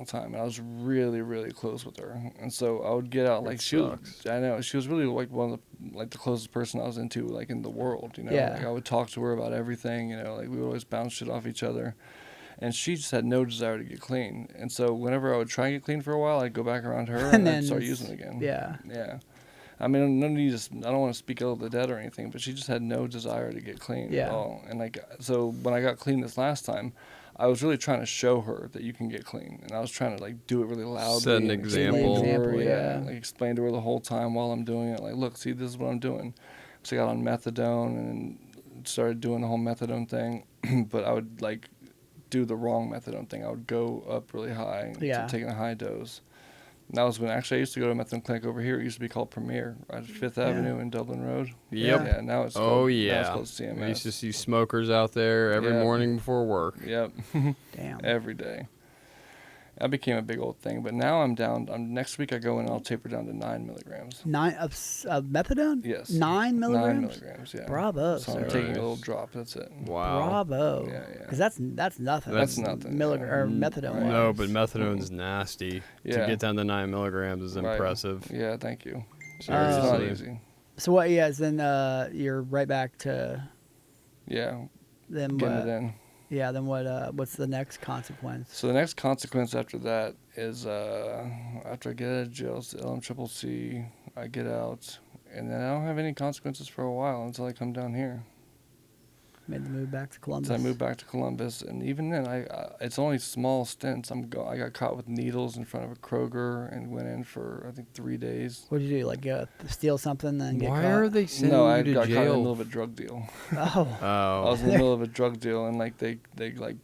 time, and I was really, really close with her, and so I would get out like she was. I know she was really like one of the closest person I was into like in the world. You know, Yeah. like I would talk to her about everything. You know, like we would always bounce shit off each other. And she just had no desire to get clean. And so whenever I would try and get clean for a while, I'd go back around her and then I'd start using it again. Yeah. Yeah. I mean, no need to, I don't want to speak ill of the dead or anything, but she just had no desire to get clean Yeah. at all. And so when I got clean this last time, I was really trying to show her that you can get clean. And I was trying to do it really loudly. Set an and explain example. to her, Yeah. explain to her the whole time while I'm doing it. Like, look, see, this is what I'm doing. So I got on methadone and started doing the whole methadone thing. But I would do the wrong methadone thing. I would go up really high to taking a high dose. And that was when actually I used to go to a methadone clinic over here. It used to be called Premier, right at 5th Avenue in Dublin Road. Yep. Yeah, now it's called, now it's called CMS. We used to see smokers out there every morning before work. Yep. Damn. Every day. That became a big old thing, but now I'm down. Next week I go in and I'll taper down to 9 milligrams. 9 of methadone? Yes. 9 milligrams? 9 milligrams, yeah. Bravo, So sir. I'm taking a little drop, that's it. Wow. Bravo. Yeah, yeah. Because that's nothing. That's nothing, Or yeah. methadone. Right. No, but methadone's nasty. Yeah. To get down to 9 milligrams is Right. impressive. Yeah, thank you. It's Seriously. not easy. So what? Yeah, then you're right back to Yeah, then getting what? it in. Yeah, then what? What's the next consequence? So the next consequence after that is after I get out of jail, it's LMCCC, I get out, and then I don't have any consequences for a while until I come down here. Made the move back to Columbus. So I moved back to Columbus, and even then, it's only small stints. I got caught with needles in front of a Kroger and went in for I think 3 days. What'd you do? Steal something and get Why caught? are they sending No, you I to got caught in the jail? middle of a drug deal. Oh. I was in the middle of a drug deal, and they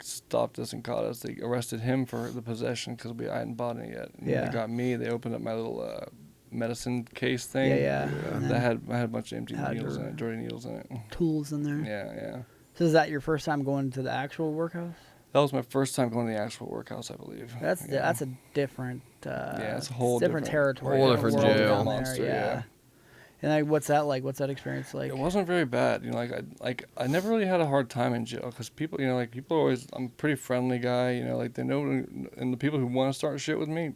stopped us and caught us. They arrested him for the possession because I hadn't bought it yet. And Yeah. They got me. They opened up my little medicine case thing. Yeah. And That then had a bunch of empty had needles your- in it, dirty needles in it. tools in there. Yeah. So is that your first time going to the actual workhouse? That was my first time going to the actual workhouse, I believe. That's Yeah. that's a different. It's a whole different territory. whole different different world jail. down there, Monster, yeah. yeah. And what's that like? What's that experience like? It wasn't very bad, I never really had a hard time in jail because people, people always. I'm a pretty friendly guy, they know, and the people who want to start shit with me,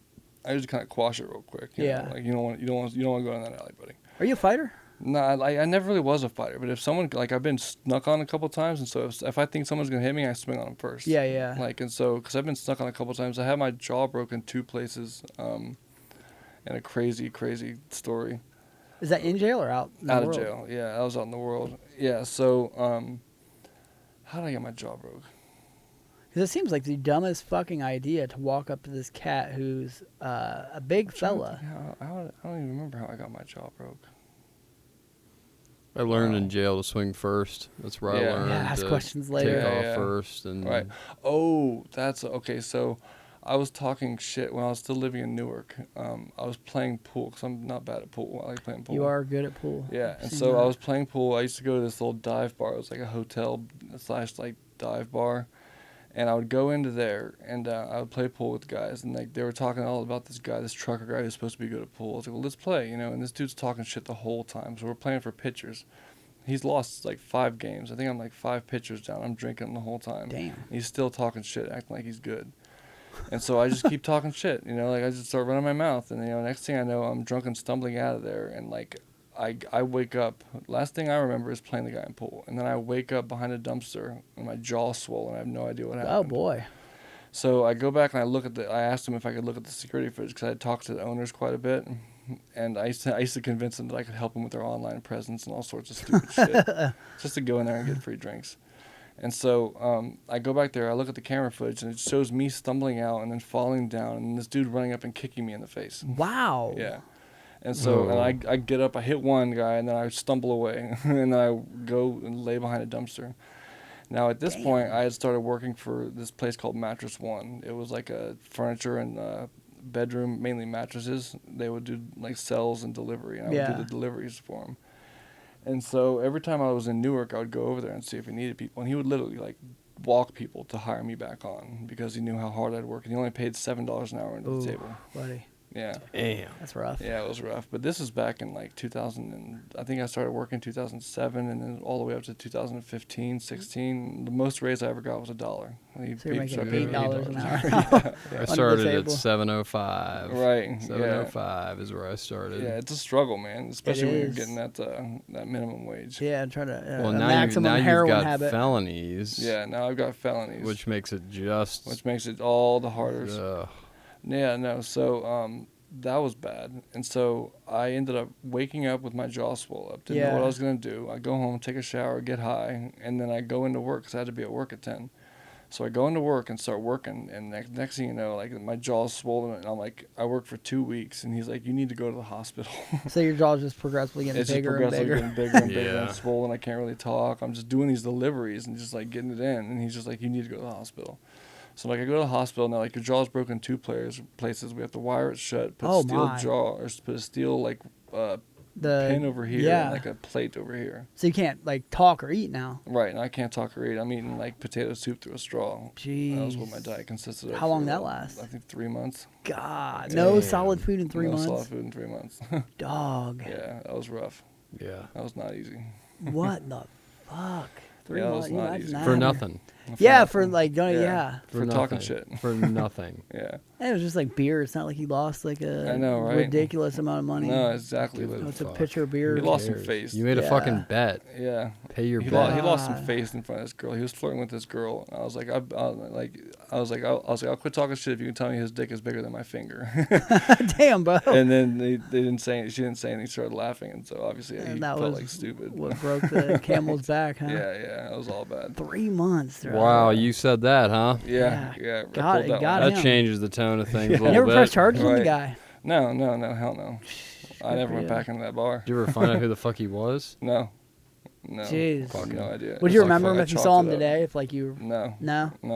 I just kind of quash it real quick. You know? You don't want to go down that alley, buddy. Are you a fighter? No, I never really was a fighter, but if someone I've been snuck on a couple times, and so if I think someone's gonna hit me, I swing on them first. Yeah. And so because I've been snuck on a couple times, I had my jaw broken 2 places, and a crazy story. Is that in jail or out? In the Out of world? jail, yeah, I was out in the world. Yeah, so how did I get my jaw broke? Because it seems like the dumbest fucking idea to walk up to this cat who's a big fella. I don't even remember how I got my jaw broke. I learned in jail to swing first. That's where I Yeah. learned Yeah, ask to questions later. take off Yeah. first. And Right. Oh, that's okay. So I was talking shit when I was still living in Newark. I was playing pool because I'm not bad at pool. I like playing pool. You are good at pool. Yeah, I've and seen so that. I was playing pool. I used to go to this little dive bar. It was like a hotel / dive bar. And I would go into there, and I would play pool with guys. And they were talking all about this guy, this trucker guy who's supposed to be good at pool. I was like, well, let's play, And this dude's talking shit the whole time. So we're playing for pitchers. He's lost like 5 games. I think I'm like 5 pitchers down. I'm drinking the whole time. Damn. He's still talking shit, acting like he's good. And so I just keep talking shit, like I just start running my mouth. And, next thing I know, I'm drunk and stumbling out of there. And, like, I wake up. Last thing I remember is playing the guy in pool. And then I wake up behind a dumpster and my jaw's swollen. I have no idea what happened. Oh, boy. So I go back and I asked him if I could look at the security footage because I had talked to the owners quite a bit. And I used to convince them that I could help them with their online presence and all sorts of stupid shit. Just to go in there and get free drinks. And so I go back there, I look at the camera footage, and it shows me stumbling out and then falling down, and this dude running up and kicking me in the face. Wow. Yeah. And so and I get up, I hit one guy, and then I stumble away, and then I go and lay behind a dumpster. Now, at this point, I had started working for this place called Mattress One. It was like a furniture and bedroom, mainly mattresses. They would do, like, cells and delivery, and I would do the deliveries for them. And so every time I was in Newark, I would go over there and see if he needed people. And he would literally, like, walk people to hire me back on because he knew how hard I'd work. And he only paid $7 an hour into the table. Buddy. Yeah. Damn. That's rough. Yeah, it was rough. But this was back in, like, 2000. And I think I started working in 2007 and then all the way up to 2015, 16. The most raise I ever got was $1. So you're making $8 an hour. I started at 7:05. Right. 7:05 is where I started. Yeah, it's a struggle, man, especially when you're is. getting that minimum wage. Yeah, try to Well, a now maximum you've heroin got habit. felonies. Yeah, now I've got felonies. Which makes it just. Which makes it all the harder. Ugh. Yeah, no. So that was bad, and so I ended up waking up with my jaw swole up. Didn't know what I was gonna do. I go home, take a shower, get high, and then I go into work because I had to be at work at 10. So I go into work and start working, and next thing you know, like my jaw's swollen, and I'm like, I worked for 2 weeks, and he's like, you need to go to the hospital. So your jaw's just progressively getting It's just bigger and progressively bigger. getting bigger and bigger Yeah. and swollen. I can't really talk. I'm just doing these deliveries and just like getting it in, and he's just like, you need to go to the hospital. So like I go to the hospital now, like your jaw's broken in 2 places. We have to wire it shut, put a steel jaw or put a steel like pin over here, and like a plate over here. So you can't like talk or eat now. Right, and I can't talk or eat. I'm eating like potato soup through a straw. Jeez. That was what my diet consisted of. How long that last? I think 3 months. God, no solid food in 3 months. No solid food in 3 months. Dog. Yeah, that was rough. Yeah. That was not easy. What the fuck? 3 Yeah, that months. was You not imagine easy. that? For nothing. Yeah, for like, yeah. For talking shit. For nothing. Yeah. And it was just like beer. It's not like he lost like a I know, right? ridiculous amount of money. No, exactly. Give But a It's a fuck. pitcher of beer. he lost some face. You made a Yeah. fucking bet. Yeah. Pay your He bet. lost some God. face in front of this girl. He was flirting with this girl, and I was like, I'll quit talking shit if you can tell me his dick is bigger than my finger. Damn, bro. And then they didn't say, she didn't say anything. She started laughing, and so obviously he And that felt was like stupid. what broke the camel's back, huh? Yeah, that was all bad. 3 months. Right? Wow, you said that, huh? Yeah. Got I pulled it, that got one. it. That Damn. changes the tone of things a You little never bit. pressed charges on the Right. guy. No, hell no. I Good never for went you. back into that bar. Did you ever find out who the fuck he was? No. Jeez. Fucking no idea. Would It's you like remember him I if you chalked saw him it up. today? If like you No. no, I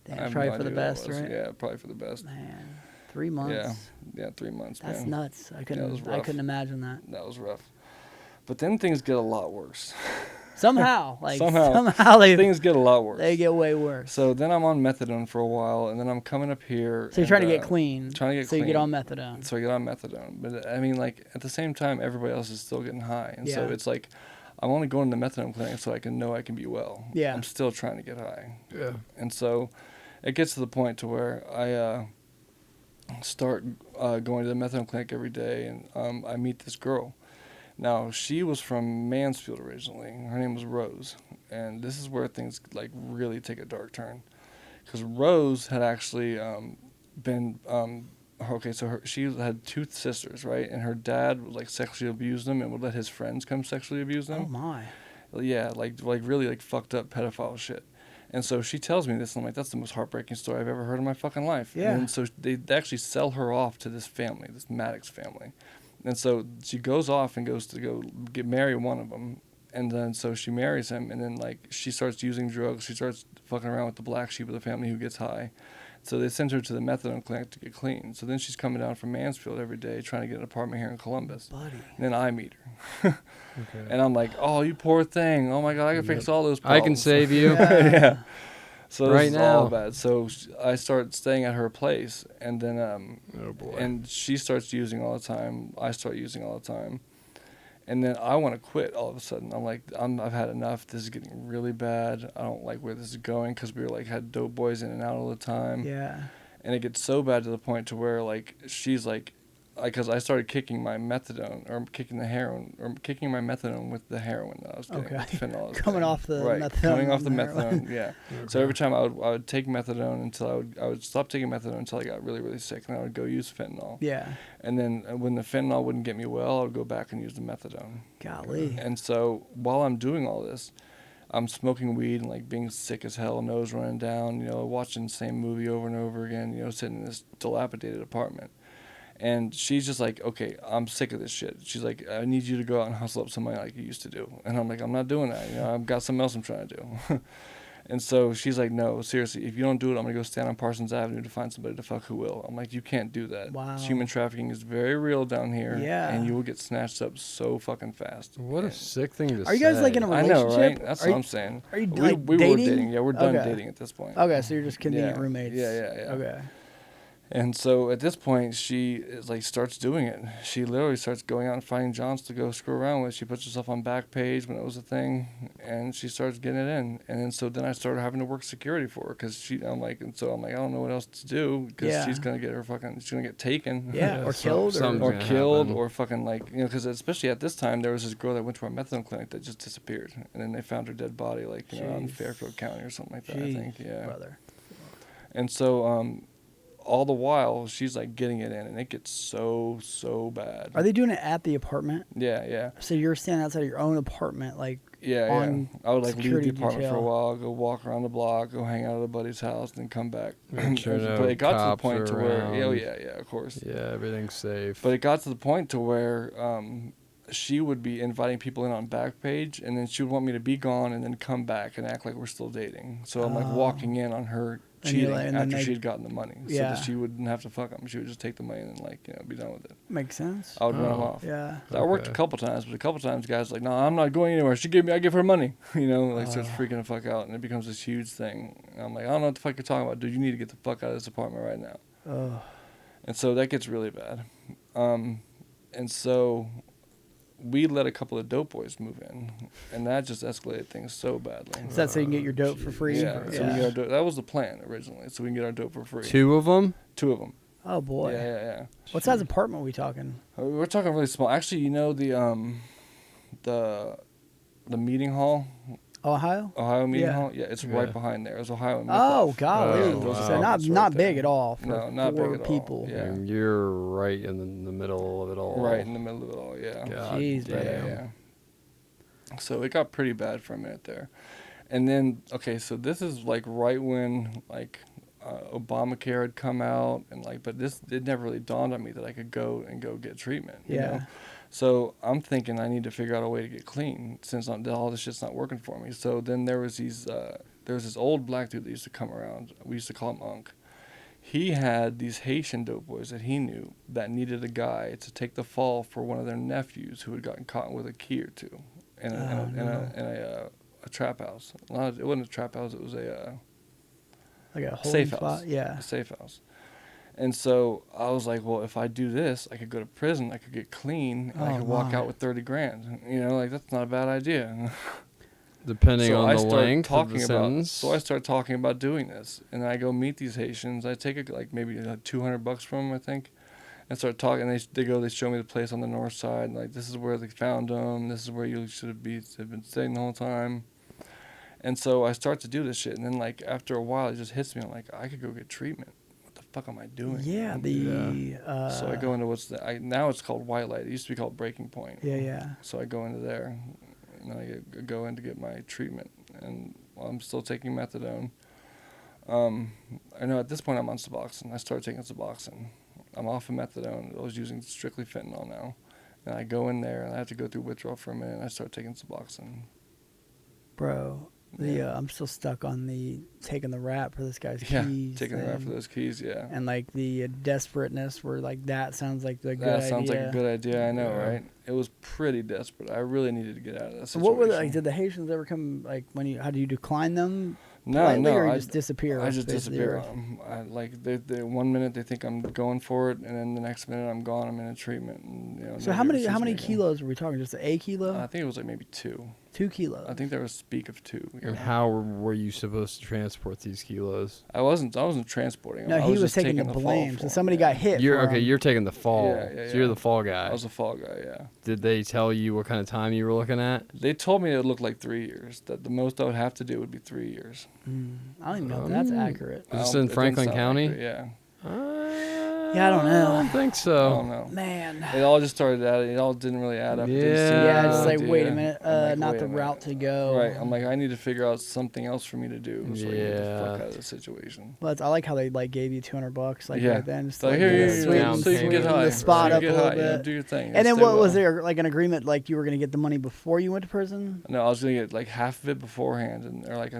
damn, have probably no for the idea who that best, was. right? Yeah, probably for the best. Man, 3 months. Yeah, 3 months, That's man. nuts. I was couldn't. I rough. couldn't imagine that. That was rough. But then things get a lot worse. Somehow, like Somehow. somehow they Things get a lot worse. they get way worse. So then I'm on methadone for a while, and then I'm coming up here. So you're trying to get clean. Trying to get so clean. you get on methadone. So I get on methadone. But I mean, like, at the same time, everybody else is still getting high. And so Yeah. it's like, I'm only going to the methadone clinic so I can know I can be well. Yeah. I'm still trying to get high. Yeah. And so it gets to the point to where I start going to the methadone clinic every day, and I meet this girl. Now, she was from Mansfield originally. Her name was Rose. And this is where things, like, really take a dark turn. Because Rose had actually been... she had 2 sisters, right? And her dad would, like, sexually abuse them and would let his friends come sexually abuse them. Oh my. Yeah, like really, like, fucked up pedophile shit. And so she tells me this, and I'm like, that's the most heartbreaking story I've ever heard in my fucking life. Yeah. And so they actually sell her off to this family, this Maddox family. And so she goes off and goes to go marry one of them. And then so she marries him, and then, like, she starts using drugs. She starts fucking around with the black sheep of the family who gets high. So they send her to the methadone clinic to get clean. So then she's coming down from Mansfield every day trying to get an apartment here in Columbus. Buddy. And then I meet her. Okay. And I'm like, oh, you poor thing. Oh, my God, I can fix all those I problems. can save you. Yeah. So this Right is all now. bad. So I start staying at her place, and then Oh boy. and she starts using all the time. I start using all the time, And then I want to quit all of a sudden. I'm like, I've had enough. This is getting really bad. I don't like where this is going, because we were like had dope boys in and out all the time. Yeah. And it gets so bad to the point to where like she's like, because I started kicking my methadone, or kicking the heroin, or kicking my methadone with the heroin that I was getting. Okay. With the fentanyl I was Coming getting. off the right. methadone. Coming off on the heroin. methadone, yeah. So every time I would take methadone until I would stop taking methadone until I got really, really sick, and I would go use fentanyl. Yeah. And then when the fentanyl wouldn't get me well, I would go back and use the methadone. Golly. And so while I'm doing all this, I'm smoking weed and like being sick as hell, nose running down, watching the same movie over and over again, sitting in this dilapidated apartment. And she's just like, okay, I'm sick of this shit. She's like, I need you to go out and hustle up some money like you used to do. And I'm like, I'm not doing that. I've got something else I'm trying to do. And so she's like, no, seriously, if you don't do it, I'm going to go stand on Parsons Avenue to find somebody to fuck who will. I'm like, you can't do that. Wow. Human trafficking is very real down here. Yeah. And you will get snatched up so fucking fast. What a sick thing to say. Are you guys like in a I relationship? know, right? That's what I'm saying. Are you we like were dating? dating. Yeah, we're done Okay. dating at this point. Okay, so you're just convenient Yeah. roommates. Yeah. Okay. And so at this point, she is like starts doing it. She literally starts going out and finding Johns to go screw around with. She puts herself on Backpage when it was a thing, and she starts getting it in. And then I started having to work security for her, because I'm like, I don't know what else to do, because she's gonna get taken. Yeah, or killed, or killed, or fucking like, because especially at this time there was this girl that went to our methadone clinic that just disappeared, and then they found her dead body like out in Fairfield County or something like that. I think, yeah. Brother. And so all the while she's like getting it in, and it gets so bad. Are they doing it at the apartment? Yeah. So you're standing outside of your own apartment, like Yeah. I would like leave the security apartment for a detail. while, go walk around the block, go hang out at a buddy's house, then come back. Make sure no But it got to the cops point are to where, around. yeah, of course. Yeah, everything's safe. But it got to the point to where she would be inviting people in on Backpage, and then she would want me to be gone and then come back and act like we're still dating. So I'm like walking in on her And you're cheating like- and then after they- she had gotten the money, so Yeah. that she wouldn't have to fuck him. She would just take the money and then be done with it. makes sense. I would run him Oh. off. Yeah. I worked a Okay. couple times, but a couple times guys like, no, I'm not going anywhere. I give her money, starts freaking the fuck out, and it becomes this huge thing. And I'm like, I don't know what the fuck you're talking about, dude. You need to get the fuck out of this apartment right now. Oh. And so that gets really bad. And so we let a couple of dope boys move in, and that just escalated things so badly. Is that so you can get your dope for free? Yeah, so we can get our dope. That was the plan originally, so we can get our dope for free. Two of them? Two of them. Oh boy. Yeah. What size apartment are we talking? We're talking really small. Actually, the meeting hall, Ohio? Ohio meeting Yeah. hall. Yeah, it's Yeah. right behind there. It's Ohio. And Oh Myth-Off. golly. Oh, wow. So not It's not right big there. at all for No, not four big at all. people. Yeah. And you're right in the middle of it all. Right in the middle of it all. Yeah. God Jeez, damn. man. Yeah. So it got pretty bad for a minute there. And then, okay, so this is like right when Obamacare had come out, and but it never really dawned on me that I could go get treatment. You know? So I'm thinking I need to figure out a way to get clean, since all this shit's not working for me. So then there was this old black dude that used to come around. We used to call him Unc. He had these Haitian dope boys that he knew that needed a guy to take the fall for one of their nephews who had gotten caught with a key or two in a trap house. It wasn't a trap house. It was Like a holding safe spot. house. Yeah. A safe house. And so I was like, well, if I do this, I could go to prison, I could get clean, and I could walk out with 30 grand. That's not a bad idea. Depending So on I the start length of talking the about. sentence. So I start talking about doing this, and I go meet these Haitians. I take maybe $200 from them, I think, and start talking. They show me the place on the north side. Like, this is where they found them. This is where you should have been staying the whole time. And so I start to do this shit, and then after a while, it just hits me. I'm like, I could go get treatment. What the fuck am I doing? Yeah. So I go into now it's called White Light. It used to be called Breaking Point. Yeah. So I go into there, and I go in to get my treatment, and I'm still taking methadone. I know at this point I'm on Suboxone. I started taking Suboxone. I'm off of methadone. I was using strictly fentanyl now. And I go in there, and I have to go through withdrawal for a minute, and I start taking Suboxone. Bro. I'm still stuck on the taking the rap for this guy's Yeah, keys. taking the rap for those keys, yeah. And the desperateness where that sounds like the good idea. That sounds like a good idea, I know, Yeah. right? It was pretty desperate. I really needed to get out of that So situation. what were did the Haitians ever come how do you decline them? No, politely, no, or you I just disappear. I just face disappear the earth? on them. I like they 1 minute they think I'm going for it, and then the next minute I'm gone. I'm in a treatment. And, you know, So nobody how ever sees many me again. kilos were we talking? Just a kilo? I think it was like maybe 2. 2 kilos. I think there was speak of 2. And how were you supposed to transport these kilos? I wasn't transporting them. No, I he was just taking the fall blame. for So 'em, somebody yeah. got hit. You're for okay. 'em. You're taking the fall. Yeah, So you're yeah. the fall guy. I was a fall guy, yeah. Did they tell you what kind of time you were looking at? They told me it looked like 3 years. That the most I would have to do would be 3 years. I don't even know if that's accurate. Is this It in didn't Franklin sound County? accurate, yeah. Yeah, I don't know. I don't think I so. don't know. Man. It all just started out. It all didn't really add up. It didn't seem Yeah. Yeah, like a it's good like, wait a idea. minute, I'm like, not wait the a minute. route to go. Right. I'm like, I need to figure out something else for me to do. So I can get the Yeah. fuck out of this situation. Well, I like how they like gave you $200 like Yeah. right then, just So like here, yeah, you down so you can get payment. high. the spot so up you a get little high, you know, bit. do your thing. And then stay what was well. there like an agreement like you were gonna get the money before you went to prison? No, I was gonna get like half of it beforehand, or like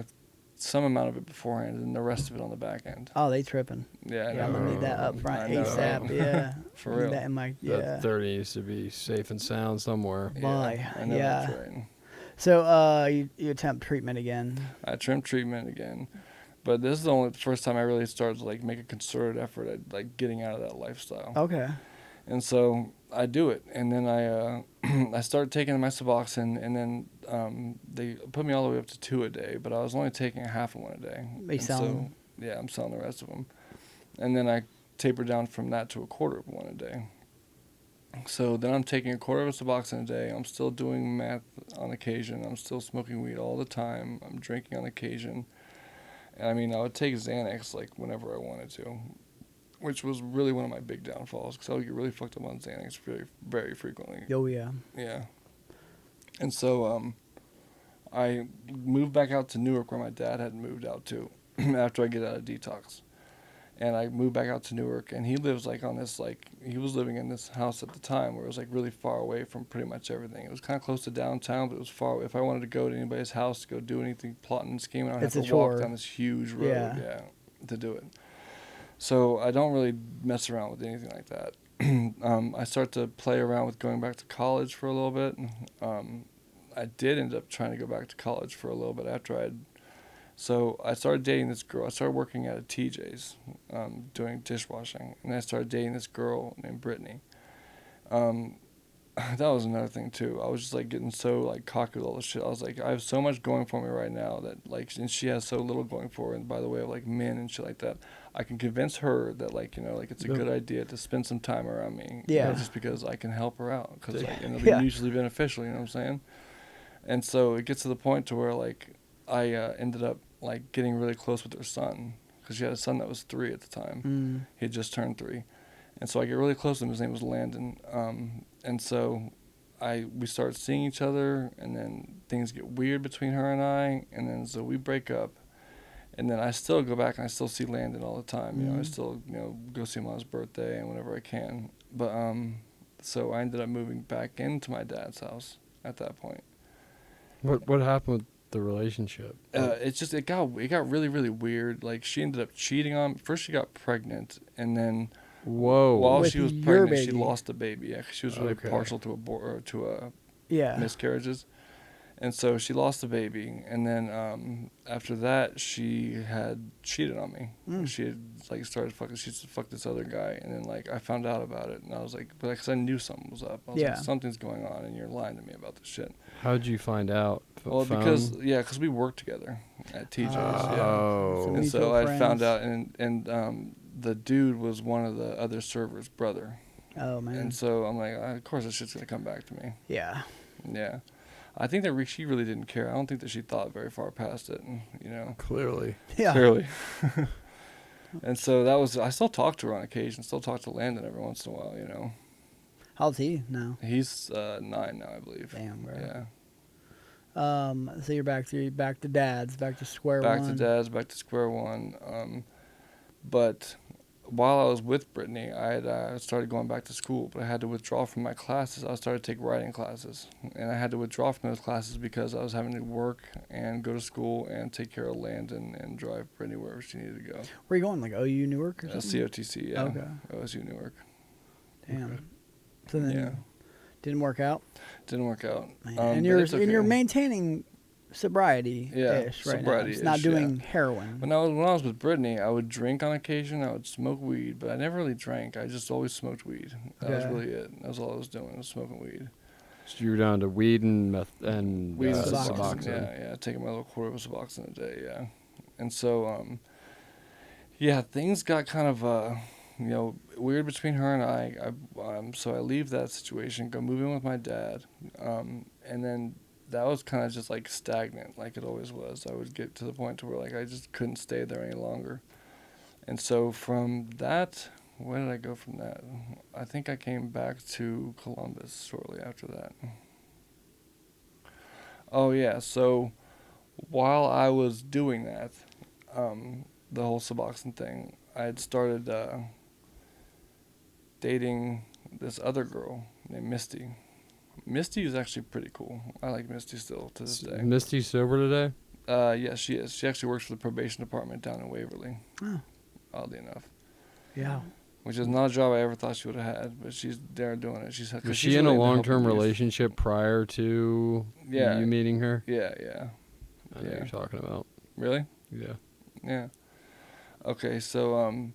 some amount of it beforehand, and the rest of it on the back end. Oh, they tripping. Yeah, I Yeah, I'm know. gonna need that up front I know, ASAP. right? Yeah, For I need real. that in my That 30 needs to be safe and sound somewhere. Boy, I know yeah. that's right. So you attempt treatment again. I trimmed treatment again, but this is the only first time I really started to like make a concerted effort at like getting out of that lifestyle. Okay. And so I do it, and then I I started taking my Suboxone, and then they put me all the way up to 2 a day, but I was only taking half of one a day. They And sell so, 'em? Yeah, I'm selling the rest of them, and then I tapered down from that to a quarter of one a day. So then I'm taking a quarter of a Suboxone a day. I'm still doing meth on occasion. I'm still smoking weed all the time. I'm drinking on occasion. And I mean, I would take Xanax like whenever I wanted to, which was really one of my big downfalls because I would get really fucked up on Xanax very, very frequently. Oh yeah. Yeah. And so I moved back out to Newark where my dad had moved out to after I get out of detox. And I moved back out to Newark, and he lives like on this he was living in this house at the time where it was like really far away from pretty much everything. It was kind of close to downtown, but it was far away. If I wanted to go to anybody's house to go do anything, plotting and scheming, I'd have It's a to walk chore. down this huge road, Yeah. to do it. So I don't really mess around with anything like that. I start to play around with going back to college for a little bit. I did end up trying to go back to college for a little bit after So I started dating this girl. I started working at a TJ's, doing dishwashing, and I started dating this girl named Brittany. That was another thing too. I was just like getting so like cocky with all this shit. I was like, I have so much going for me right now that like, and she has so little going for her. And by the way of like men and shit like that, I can convince her that like, you know, like it's a good idea to spend some time around me. You know, Yeah. just because I can help her out, because like, and it'll Yeah. be mutually beneficial. You know what I'm saying? And so it gets to the point to where like I ended up like getting really close with her son, because she had a son that was 3 at the time. He had just turned 3. And so I get really close to him. His name was Landon. And so we start seeing each other, and then things get weird between her and I, and then so we break up. And then I still go back and I still see Landon all the time. You know, I still, you know, go see him on his birthday and whenever I can. But so I ended up moving back into my dad's house at that point. What happened with the relationship? It got really, really weird. Like, she ended up cheating on me. First she got pregnant, and then Whoa. while With she was your pregnant, she baby. lost a baby. Yeah, 'cause she was really Okay. partial to Yeah. miscarriages. And so she lost the baby, and then after that, she had cheated on me. She had like started fucking. She fucked this other guy, and then like I found out about it, and I was like, but because I knew something was up. I was Yeah. like, something's going on, and you're lying to me about this shit. How'd you find out? Well, Phone? because we worked together at TJ's. yeah. Oh. And Mutual so I friends. found out, and the dude was one of the other servers' brother. Oh man. And so I'm like, of course this shit's gonna come back to me. Yeah. Yeah. I think that she really didn't care. I don't think that she thought very far past it, you know. Clearly. Yeah. Clearly. And so I still talk to her on occasion, still talk to Landon every once in a while, you know. How old's he now? He's 9 now, I believe. Damn, bro. Yeah. So you're back to dad's, back to square Back one. to dad's, back to square one. But while I was with Brittany, I had started going back to school, but I had to withdraw from my classes. I started to take writing classes, and I had to withdraw from those classes because I was having to work and go to school and take care of Landon and drive Brittany wherever she needed to go. Where you going? Like OU Newark or something? COTC, yeah. Okay. OSU Newark. Damn. So then Yeah. didn't work out. Didn't work out. Man. But And you're it's okay. maintaining sobriety-ish Yeah, right now. It's sobriety-ish, not doing yeah. heroin. When I was with Brittany, I would drink on occasion. I would smoke weed, but I never really drank. I just always smoked weed. That was Okay. really it. That was all I was doing, was smoking weed. So you're down to weed and meth and Weed and Suboxone. Suboxone. Yeah, taking my little quarter of Suboxone a day. Yeah, and so yeah, things got kind of weird between her and I. So I leave that situation, go move in with my dad, and then that was kind of just like stagnant, like it always was. I would get to the point to where like I just couldn't stay there any longer, and so from that, where did I go from that? I think I came back to Columbus shortly after that. Oh yeah, so while I was doing that, the whole Suboxone thing, I had started dating this other girl named Misty. Misty is actually pretty cool. I like Misty still to this day. Misty sober today? Yeah, she is. She actually works for the probation department down in Waverly, Oh, oddly enough. yeah. Which is not a job I ever thought she would have had, but she's there doing it. Was she in a long-term relationship prior to you meeting her? Yeah. I know what you're talking about. Really? Yeah. Yeah. Okay, so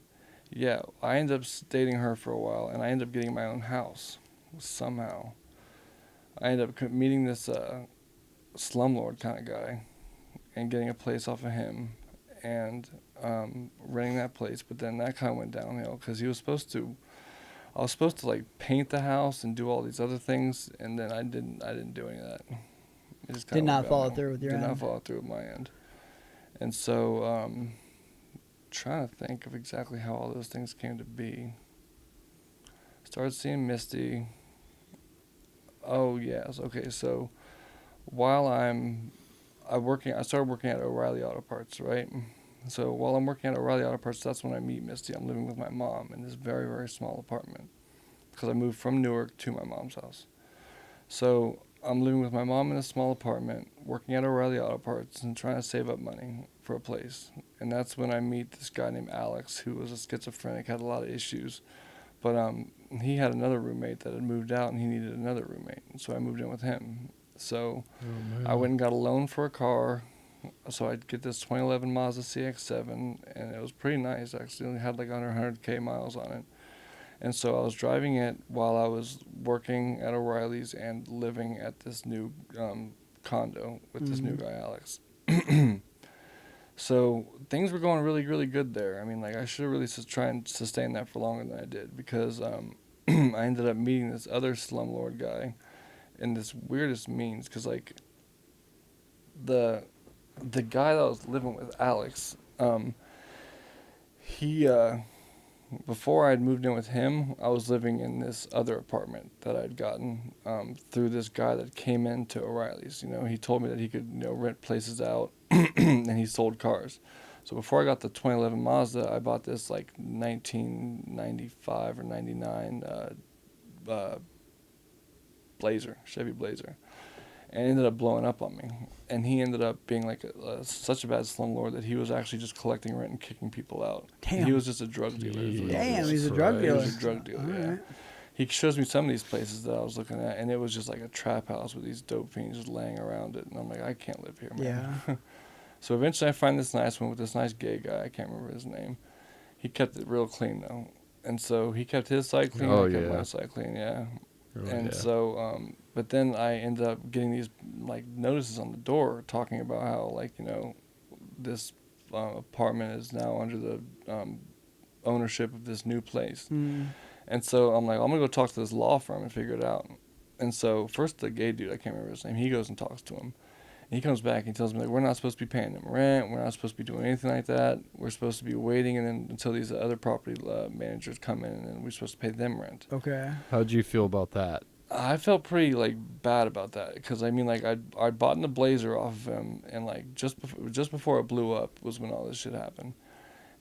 yeah, I ended up dating her for a while, and I ended up getting my own house somehow. I ended up meeting this slumlord kind of guy, and getting a place off of him, and renting that place. But then that kind of went downhill because I was supposed to like paint the house and do all these other things, and then I didn't do any of that. It just Did not follow through with your end. Did not follow through with my end. And so, trying to think of exactly how all those things came to be. Started seeing Misty. Oh yes, okay. So while I started working at O'Reilly Auto Parts, right? So while I'm working at O'Reilly Auto Parts, that's when I meet Misty. I'm living with my mom in this very, very small apartment because I moved from Newark to my mom's house. So I'm living with my mom in a small apartment, working at O'Reilly Auto Parts and trying to save up money for a place. And that's when I meet this guy named Alex, who was a schizophrenic, had a lot of issues. But he had another roommate that had moved out, and he needed another roommate. And so I moved in with him. So I went and got a loan for a car. So I'd get this 2011 Mazda CX-7, and it was pretty nice, actually. It had like under 100K miles on it. And so I was driving it while I was working at O'Reilly's and living at this new condo with this new guy, Alex. So things were going really, really good there. I mean, like I should have really tried and sustain that for longer than I did because I ended up meeting this other slumlord guy in this weirdest means because like the guy that I was living with, Alex, he before I'd moved in with him, I was living in this other apartment that I'd gotten through this guy that came into O'Reilly's. You know, he told me that he could, rent places out, and he sold cars. So before I got the 2011 Mazda, I bought this like 1995 or 99 Blazer, Chevy Blazer. And it ended up blowing up on me. And he ended up being like such a bad slumlord that he was actually just collecting rent and kicking people out. Damn. He was just a drug dealer. Damn, he's a drug dealer. He was a drug dealer, yeah. Right. He shows me some of these places that I was looking at, and it was just like a trap house with these dope fiends just laying around it. And I'm like, I can't live here, man. Yeah. So eventually I find this nice one with this nice gay guy. I can't remember his name. He kept it real clean, though. And so he kept his side clean, I kept my side clean, yeah. So, but then I ended up getting these like notices on the door talking about how like this apartment is now under the ownership of this new place, and so I'm like, I'm gonna go talk to this law firm and figure it out. And so first the gay dude, I can't remember his name, he goes and talks to him, and he comes back and tells me like, we're not supposed to be paying them rent, we're not supposed to be doing anything like that, we're supposed to be waiting and then until these other property managers come in and then we're supposed to pay them rent. Okay. How'd you feel about that? I felt pretty like bad about that because I mean like I'd bought the Blazer off of him and like just before it blew up was when all this shit happened,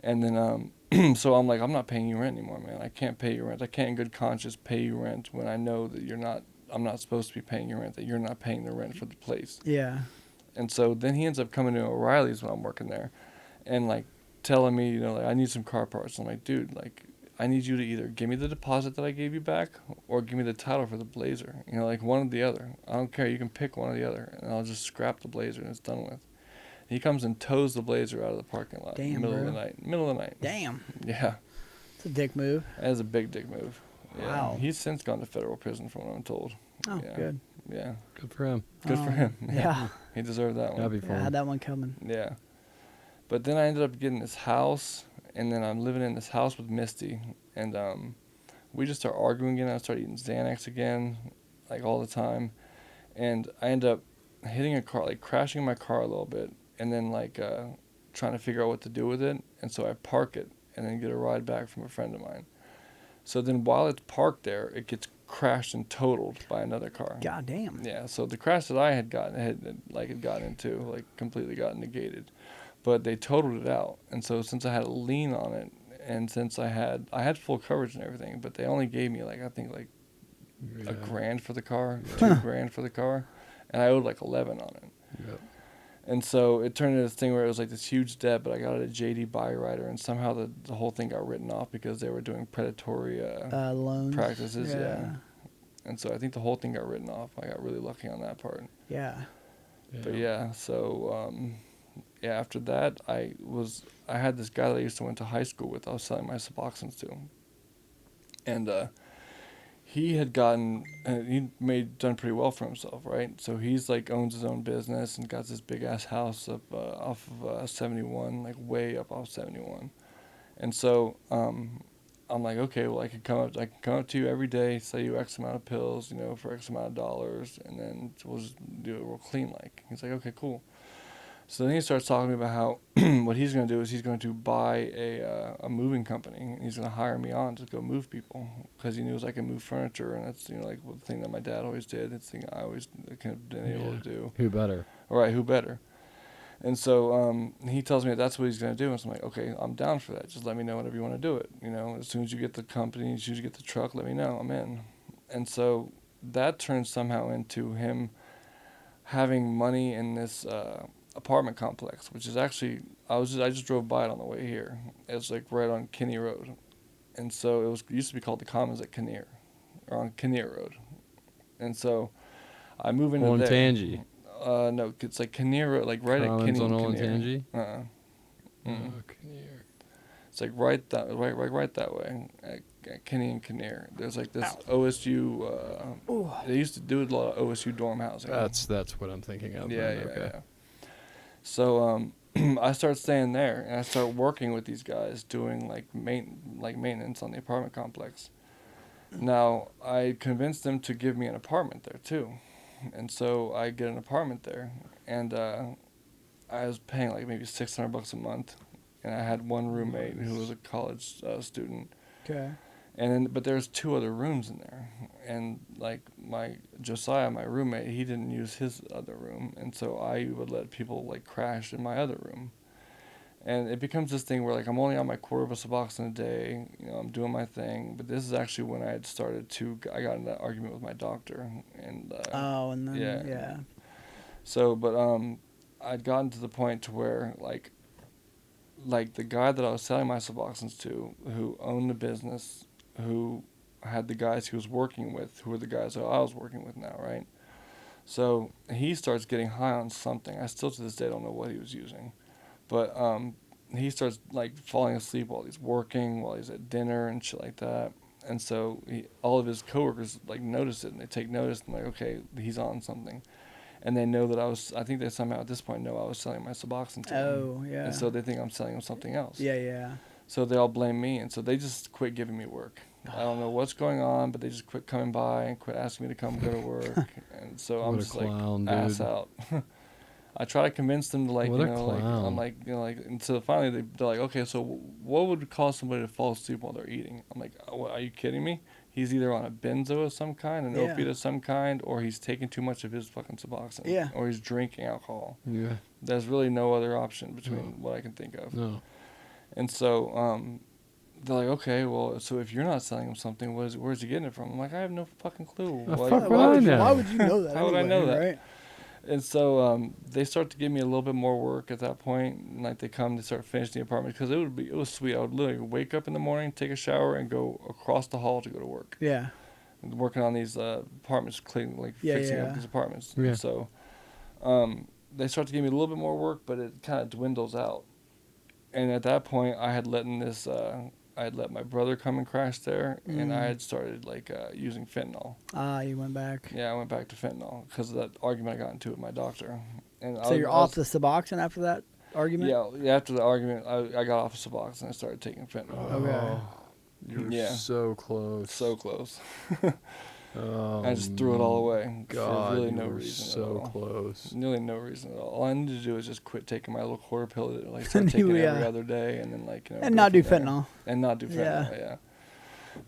and then so I'm like, I'm not paying you rent anymore, man. I can't pay you rent. I can't in good conscience pay you rent when I know that I'm not supposed to be paying you rent, that you're not paying the rent for the place. Yeah. And so then he ends up coming to O'Reilly's when I'm working there, and like telling me like I need some car parts. I'm like, dude, like I need you to either give me the deposit that I gave you back or give me the title for the Blazer. You know, like one or the other. I don't care. You can pick one or the other, and I'll just scrap the Blazer and it's done with. He comes and tows the Blazer out of the parking lot in the middle of the night. Middle of the night. Damn. Yeah. It's a dick move. That is a big dick move. Yeah. Wow. He's since gone to federal prison, from what I'm told. Oh, yeah. good. Yeah. Good for him. Good for him. Yeah. He deserved that one. Happy for I him. had that one coming. Yeah. But then I ended up getting this house, and then I'm living in this house with Misty, and we just start arguing again. I start eating Xanax again, like all the time, and I end up hitting a car, like crashing my car a little bit, and then like trying to figure out what to do with it, and so I park it and then get a ride back from a friend of mine. So then while it's parked there, it gets crashed and totaled by another car. God damn. Yeah, so the crash that I had gotten into, like completely got negated. But they totaled it out. And so since I had a lien on it, and since I had full coverage and everything, but they only gave me like, I think like $1,000 for the car, $2,000 for the car, and I owed like 11 on it. Yep. And so it turned into this thing where it was like this huge debt, but I got it at JD Byrider, and somehow the whole thing got written off because they were doing predatory loans. practices. Yeah. And so I think the whole thing got written off. I got really lucky on that part. Yeah. But yeah, so yeah, after that I had this guy that I used to went to high school with. I was selling my Suboxones to, and he had done pretty well for himself, right? So he's like owns his own business and got this big ass house up off of 71, like way up off 71, and so I'm like, okay, well I can come up to you every day, sell you X amount of pills, you know, for X amount of dollars, and then we'll just do it real clean like. He's like, okay, cool. So then he starts talking about how what he's going to do is he's going to buy a moving company, and he's going to hire me on to go move people, because he knows I can move furniture, and that's, you know, like the thing that my dad always did. It's the thing I always kind of been able to do. Who better? All right, who better? And so he tells me that that's what he's going to do, and so I'm like, okay, I'm down for that. Just let me know whenever you want to do it. You know, as soon as you get the company, as soon as you get the truck, let me know. I'm in. And so that turns somehow into him having money in this apartment complex, which is actually I just drove by it on the way here. It's like right on Kinney Road, and so it used to be called the Commons at Kinnear, or on Kinnear Road, and so I move into there. Olentangy. No, it's like Kinnear Road, like right Commons at Kinney on and Kinnear. Olentangy? Kinnear. It's like right that way at Kinney and Kinnear. There's like this OSU. They used to do a lot of OSU dorm housing. That's what I'm thinking of. Yeah. So I start staying there, and I start working with these guys doing like maintenance on the apartment complex. Now I convinced them to give me an apartment there too, and so I get an apartment there, and I was paying like maybe $600 a month, and I had one roommate who was a college student. Okay. And then, but there's 2 other rooms in there, and like Josiah, my roommate, he didn't use his other room, and so I would let people like crash in my other room, and it becomes this thing where like I'm only on my quarter of a Suboxone a day, you know, I'm doing my thing, but this is actually when I had I got in that argument with my doctor, and and then yeah. So, but I'd gotten to the point to where like the guy that I was selling my Suboxones to, who owned the business, who had the guys he was working with, who were the guys that I was working with now, right? So he starts getting high on something. I still to this day don't know what he was using. But he starts like falling asleep while he's working, while he's at dinner and shit like that. And so all of his coworkers like notice it, and they take notice, and like, okay, he's on something. And they know that I think they somehow at this point know I was selling my Suboxone to him. Oh, yeah. And so they think I'm selling him something else. Yeah. So they all blame me, and so they just quit giving me work. I don't know what's going on, but they just quit coming by and quit asking me to come go to work. And so I'm just clown, like, dude. ass out. I try to convince them to like, What you a know, like, clown. I'm like, you know, like, and so finally they're like, okay, so what would cause somebody to fall asleep while they're eating? I'm like, what, are you kidding me? He's either on a benzo of some kind, an opiate of some kind, or he's taking too much of his fucking Suboxone. Yeah. Or he's drinking alcohol. Yeah. There's really no other option between what I can think of. No. And so they're like, okay, well, so if you're not selling him something, where's he getting it from? I'm like, I have no fucking clue. The Like, fuck would I know? Why would you know that? How would I anyway, know that? Right? And so they start to give me a little bit more work at that point. And, like they start finishing the apartment because it was sweet. I would literally wake up in the morning, take a shower, and go across the hall to go to work. Yeah. And working on these apartments, cleaning, like fixing up these apartments. Yeah. And so they start to give me a little bit more work, but it kind of dwindles out. And at that point, I had let my brother come and crash there, and I had started like using fentanyl. You went back. Yeah, I went back to fentanyl because of that argument I got into with my doctor. And So you're off the Suboxone after that argument? Yeah, after the argument, I got off of Suboxone and I started taking fentanyl. Okay. You're so close. So close. Oh, I just threw it all away God, for really you no were reason so at all. close. Really no reason at all. All I needed to do was just quit taking my little quarter pill, like start taking it every other day, and then like and go not do from there. fentanyl. And not do fentanyl. Yeah.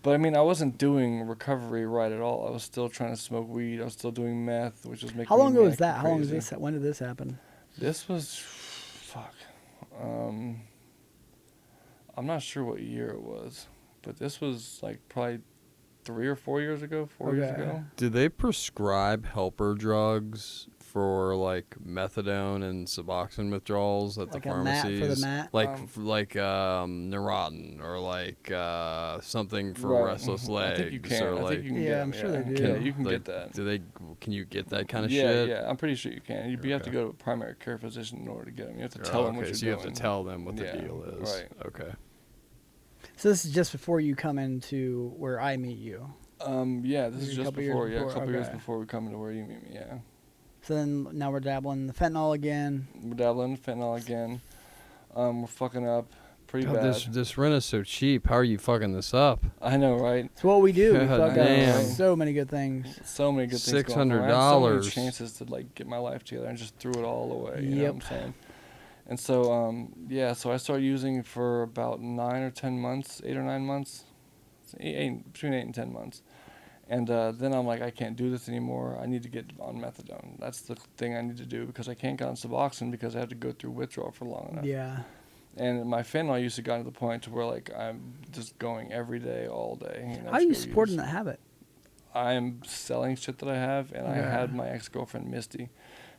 But I mean, I wasn't doing recovery right at all. I was still trying to smoke weed. I was still doing meth, which was making. How long me ago was that? crazy. How long was this? When did this happen? This was, fuck. I'm not sure what year it was, but this was like probably 3 or 4 years ago, 4 years ago. Do they prescribe helper drugs for like methadone and Suboxone withdrawals at Like the a mat pharmacies? for the mat? Like Neurontin or like something for Right. restless legs. I think you can. Or I like, think you can Yeah, get I'm them, sure they do. Yeah, you can like, get that. Can you get that kind of yeah, shit? Yeah, I'm pretty sure you can. You have to Okay. go to a primary care physician in order to get them. You have to tell them what okay, you're so doing. you have to tell them what the Yeah, deal is. right. Okay. So this is just before you come into where I meet you. Yeah, this is A just couple years before. Yeah, a before, couple years okay. before we come to where you meet me. Yeah, So then now we're dabbling in the fentanyl again. we're dabbling in fentanyl again. We're fucking up pretty God, bad. this rent is so cheap. How are you fucking this up? I know, right? It's what we do. We God fuck damn. up so many good things. So many good things going on. I had so many $600. chances to like get my life together and just threw it all away. You know Yep. what I'm saying? And so so I started using for about 9 or 10 months, 8 or 9 months, between 8 and 10 months. And then I'm like, I can't do this anymore. I need to get on methadone. That's the thing I need to do because I can't get on Suboxone because I have to go through withdrawal for long enough. Yeah. And my fentanyl used to get to the point to where like I'm just going every day, all day. How are you supporting that habit? I'm selling shit that I have, and I had my ex-girlfriend Misty.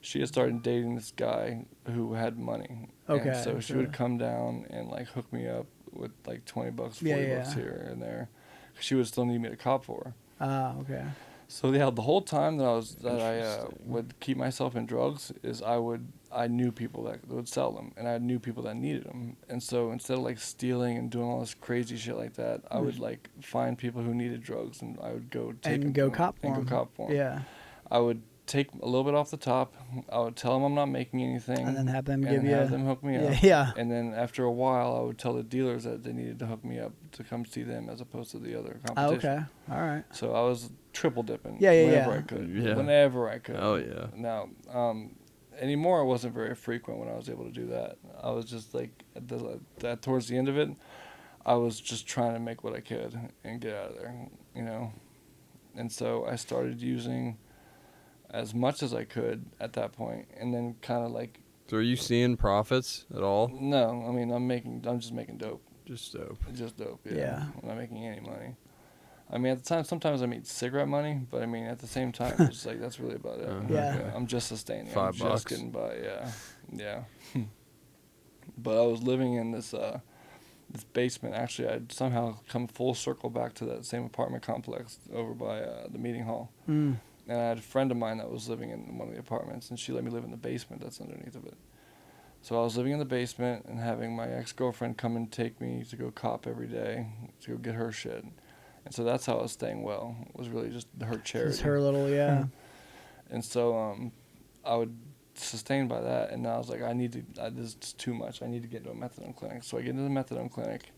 She had started dating this guy who had money. Okay, And so she so- would come down and like hook me up with like $20, $40 Yeah. here and there. She would still need me to cop for her. Okay. So yeah, the whole time that I would keep myself in drugs is I knew people that would sell them, and I knew people that needed them. And so instead of like stealing and doing all this crazy shit like that, I would like find people who needed drugs, and I would go take And them go to 'em cop for and 'em. go cop for 'em. Yeah. I would take a little bit off the top. I would tell them I'm not making anything, And then have them and give you. have them hook me up. Yeah. And then after a while, I would tell the dealers that they needed to hook me up to come see them as opposed to the other Oh, competition. okay. All right. So I was triple dipping. Yeah, yeah, whenever yeah. I could. Yeah. Whenever I could. Oh, yeah. Now, anymore, it wasn't very frequent when I was able to do that. I was just like towards the end of it, I was just trying to make what I could and get out of there, you know. And so I started using as much as I could at that point, and then kind of like. So are you seeing profits at all? No, I mean I'm just making dope. Just dope. Just dope. Yeah. Yeah. I'm not making any money. I mean, at the time, sometimes I made cigarette money, but I mean, at the same time, it's like that's really about it. Yeah. Like, I'm just sustaining. $5. I'm just getting by. Yeah. But I was living in this basement. Actually, I'd somehow come full circle back to that same apartment complex over by the meeting hall. Mm. And I had a friend of mine that was living in one of the apartments, and she let me live in the basement that's underneath of it. So I was living in the basement and having my ex-girlfriend come and take me to go cop every day to go get her shit. And so that's how I was staying well. It was really just her charity. Just her little, yeah. And so I would sustain by that, and I was like, this is too much. I need to get to a methadone clinic. So I get into the methadone clinic,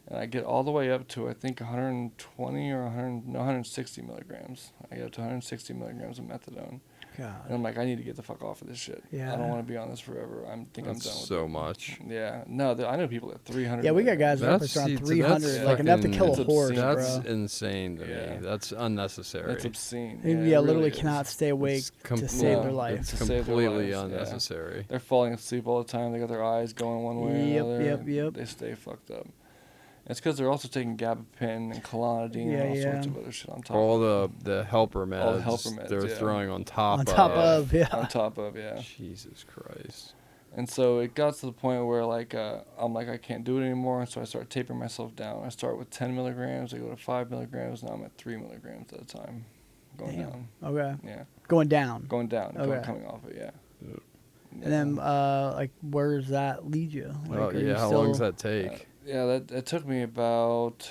and I get all the way up to, I think, 120 or 160 milligrams. I get up to 160 milligrams of methadone. And God. I'm like, I need to get the fuck off of this shit. Yeah. I don't want to be on this forever. I'm That's done with so it. much. Yeah. No, I know people at 300. Yeah, we got guys that That's- are around see, 300, that's like enough to fucking- kill a That's horse, obscene. That's bro. insane to Yeah. me. That's unnecessary. It's obscene. Yeah, it really literally is. cannot stay awake It's to save their No, life. It's To save their completely lives, yeah. unnecessary. They're falling asleep all the time. They got their eyes going one way or Yep, another. yep. They stay fucked up. It's because they're also taking gabapentin and clonidine and all sorts of other shit on top. All the helper meds. All the helper meds, they're throwing on top. On top of, yeah. On top of, yeah. Jesus Christ. And so it got to the point where like I'm like I can't do it anymore, and so I started tapering myself down. I start with 10 milligrams, I go to 5 milligrams, now I'm at 3 milligrams at a time, going down. Okay. Yeah. Going down. Okay. Coming off it, yeah. And then like where does that lead you? Like, how long does that take? That took me about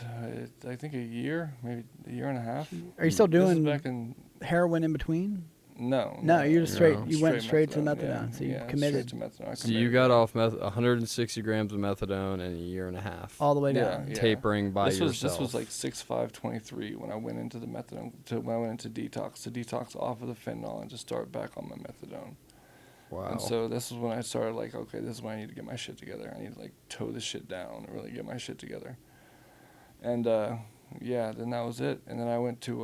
I think a year, maybe a year and a half. Are you still doing back in heroin in between? No, you're just straight. No. You went straight to methadone, methadone, so you yeah, committed. Straight to methadone. So you got off 160 grams of methadone in a year and a half. All the way down. Yeah. Tapering by yourself. This was like 6/5/23 when I went into the methadone. When I went into detox, to detox off of the fentanyl and to start back on my methadone. Wow. And so this is when I started like, okay, this is when I need to get my shit together. I need to like toe this shit down and really get my shit together. And then that was it. And then I went to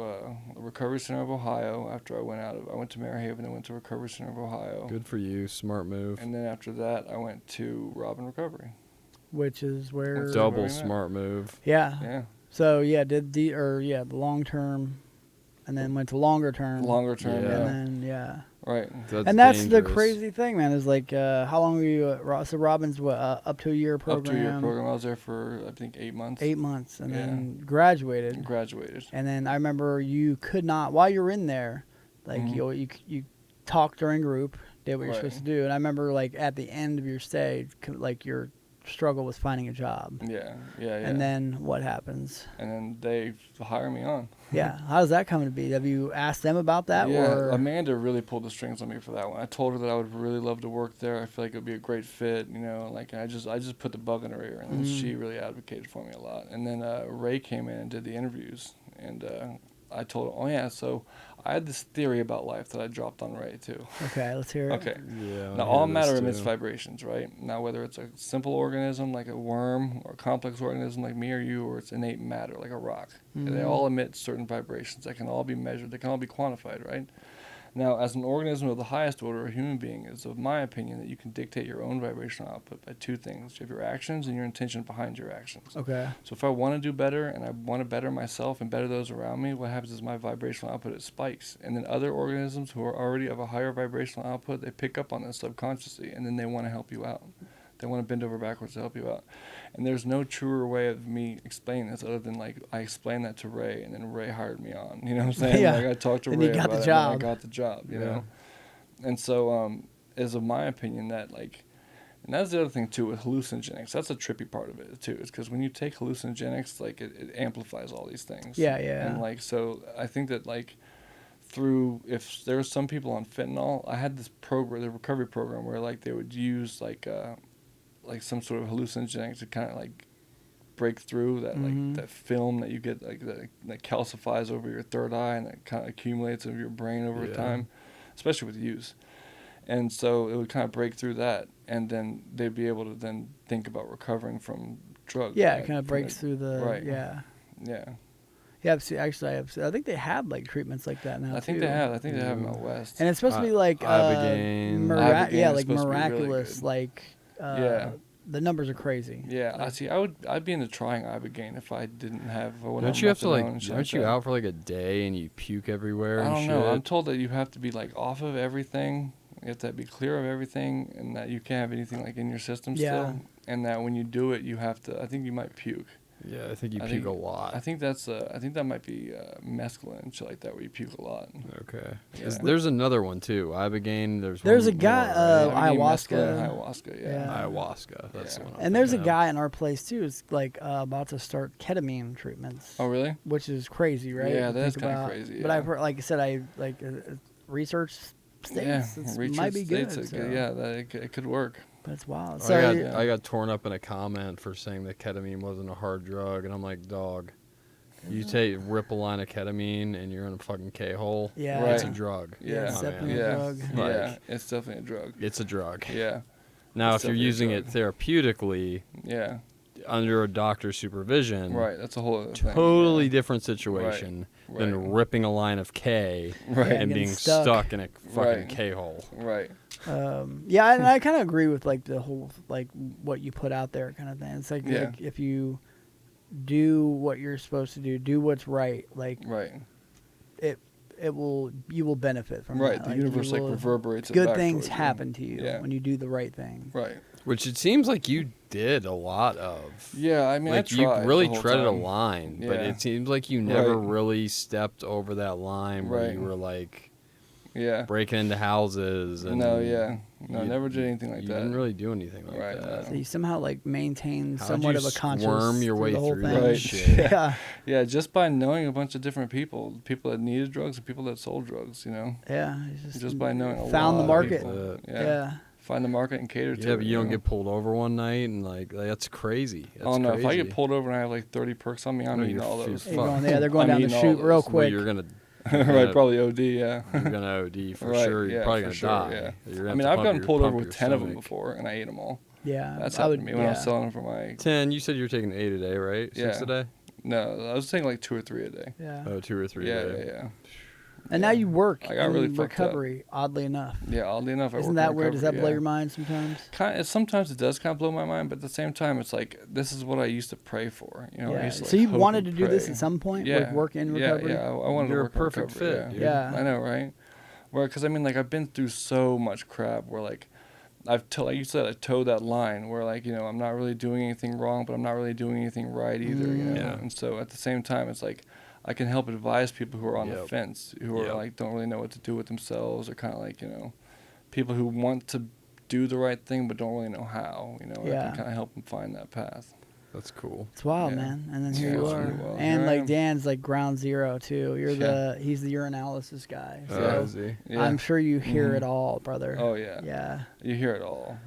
the Recovery Center of Ohio after I went to Maryhaven and went to Recovery Center of Ohio. Good for you, smart move. And then after that, I went to Robin Recovery. Which is where Double smart move. Yeah. Yeah. So did the long term, and then went to longer term. Longer term, Yeah. And then Right. That's the crazy thing, man. Is like, how long were you? So Robin's up to a year program. Up to a year program. I was there for I think 8 months. 8 months, and then graduated. And then I remember you could not, while you're in there, like you talked during group, did what you're supposed to do, and I remember like at the end of your stay, like your struggle was finding a job. Yeah. And then what happens? And then they hire me on. Yeah. How does that come to be? Have you asked them about that? Yeah, or? Amanda really pulled the strings on me for that one. I told her that I would really love to work there. I feel like it would be a great fit, like I just put the bug in her ear, and then she really advocated for me a lot. And then Ray came in and did the interviews, and I told her, so I had this theory about life that I dropped on Ray too. Okay, let's hear it. Okay. Yeah. Now, all matter emits vibrations, right? Now, whether it's a simple organism like a worm or a complex organism like me or you, or it's innate matter like a rock, they all emit certain vibrations that can all be measured, they can all be quantified, right? Now, as an organism of the highest order, a human being is of my opinion that you can dictate your own vibrational output by two things. You have your actions and your intention behind your actions. Okay. So if I want to do better and I want to better myself and better those around me, what happens is my vibrational output, it spikes. And then other organisms who are already of a higher vibrational output, they pick up on this subconsciously, and then they want to help you out. They want to bend over backwards to help you out. And there's no truer way of me explaining this other than like I explained that to Ray, and then Ray hired me on. You know what I'm saying? Yeah. Like I talked to and Ray you got about the it, job. and I got the job, you know? And so is of my opinion that like, and that's the other thing too with hallucinogenics. That's a trippy part of it too, is because when you take hallucinogenics, like it amplifies all these things. Yeah. And like, so I think that like, if there were some people on fentanyl, I had this program, the recovery program, where like they would use like some sort of hallucinogenic to kind of like break through that like that film that you get like that calcifies over your third eye and that kind of accumulates over your brain over time, especially with use. And so it would kind of break through that, and then they'd be able to then think about recovering from drugs. Yeah, right? it kind of breaks through the Yeah. Actually, I think they have like treatments like that now. I think they have them out west. And it's supposed to be like Ibogaine. Ibogaine like supposed to be really miraculous. good. Like the numbers are crazy. Yeah, I'd be into trying Ibogaine if I didn't have. Don't you have to like? Aren't you out for like a day and you puke everywhere? I and don't shit? know. I'm told that you have to be like off of everything. You have to be clear of everything, and that you can't have anything like in your system still. And that when you do it, you have to. I think you might puke. Yeah, I think you puke a lot. I think that might be mescaline and shit like that, where you puke a lot. Okay. Yeah. There's another one too. Ibogaine. There's a guy. Ayahuasca. Ayahuasca. Yeah. Ayahuasca. That's the one. And there's a guy in our place too. Is like about to start ketamine treatments. Oh really? Which is crazy, right? Yeah, that's kind of crazy. But I've heard, like I said, research states it might be good. It could work. That's wild. So I got torn up in a comment for saying that ketamine wasn't a hard drug, and I'm like, dog, you rip a line of ketamine and you're in a fucking K-hole. Yeah, it's a drug. Yeah, it's definitely a drug. Yeah, it's definitely a drug. It's a drug. Yeah. Now, if you're using it therapeutically, under a doctor's supervision, right, that's a whole totally different situation than ripping a line of K and being stuck in a fucking K-hole. Right. Yeah, and I kind of agree with like the whole like what you put out there kind of thing. It's like if you do what you're supposed to do what's right. Like, right. You will benefit from right. that. The like, universe like reverberates it good back things towards happen you. to you Yeah. when you do the right thing. Right. Which it seems like you did a lot of. Yeah, I mean, like I tried you really the whole treaded time. a line, Yeah. but it seems like you never Right. really stepped over that line where Right. you were like Yeah. breaking into houses. And No, yeah. No, you- never did anything like you that. didn't really do anything like Right, that. no. So you somehow like maintain How'd somewhat you of a conscious squirm your way the whole through thing. that Right. shit? Yeah. Yeah, just by knowing a bunch of different people that needed drugs and people that sold drugs, you know. Yeah. Just by knowing a found lot the market. Of people. Yeah. Find the market and cater to it. Yeah, but you don't know? get pulled over one night and like that's crazy. That's Oh no! crazy. If I get pulled over and I have like 30 perks on me, I'm No, eating you're all f- those. They're going, they're going I'm down the eating all chute real those. Well, quick. you're gonna Right, probably OD. Yeah. you're gonna OD for Right, sure. You're yeah, probably for gonna sure, die. yeah. You're gonna I have mean, to I've pump gotten your- pulled over pump with your 10 of them stomach. before, and I ate them all. Yeah. That's I happened would, to me when I was yeah. selling them for my. 10. You said you were taking 8 a day, right? 6 Yeah. a day. No, I was taking like 2 or 3 a day. Yeah. Oh, 2 or 3 Yeah, a day. yeah. And now you work I got in really fucked up. recovery, oddly enough. Yeah, oddly enough, I Isn't work that in weird? Does that recovery, blow yeah. your mind sometimes? Sometimes it does kind of blow my mind, but at the same time, it's like this is what I used to pray for. You know, I Yeah. used to, So like, you hope wanted to and do this pray. at some point? Yeah, Like work in recovery? Yeah, I wanted You're to a work perfect in recovery, fit, dude. Yeah. I know, right? Where, because I mean, like I've been through so much crap where like like you said, I towed that line where like, you know, I'm not really doing anything wrong, but I'm not really doing anything right either, you know. Yeah. And so at the same time, it's like I can help advise people who are on the Yep. fence, who Yep. are like don't really know what to do with themselves, or kind of like, you know, people who want to do the right thing but don't really know how, you know. I Yeah. can kind of help them find that path. That's cool. It's wild, Yeah. man. And then here Yeah, you it's are. really wild. And Here I like am. Dan's like ground zero too. Yeah. He's the urinalysis guy. So Is he? Yeah. I'm sure you hear Mhm. it all, brother. Oh yeah. Yeah. You hear it all.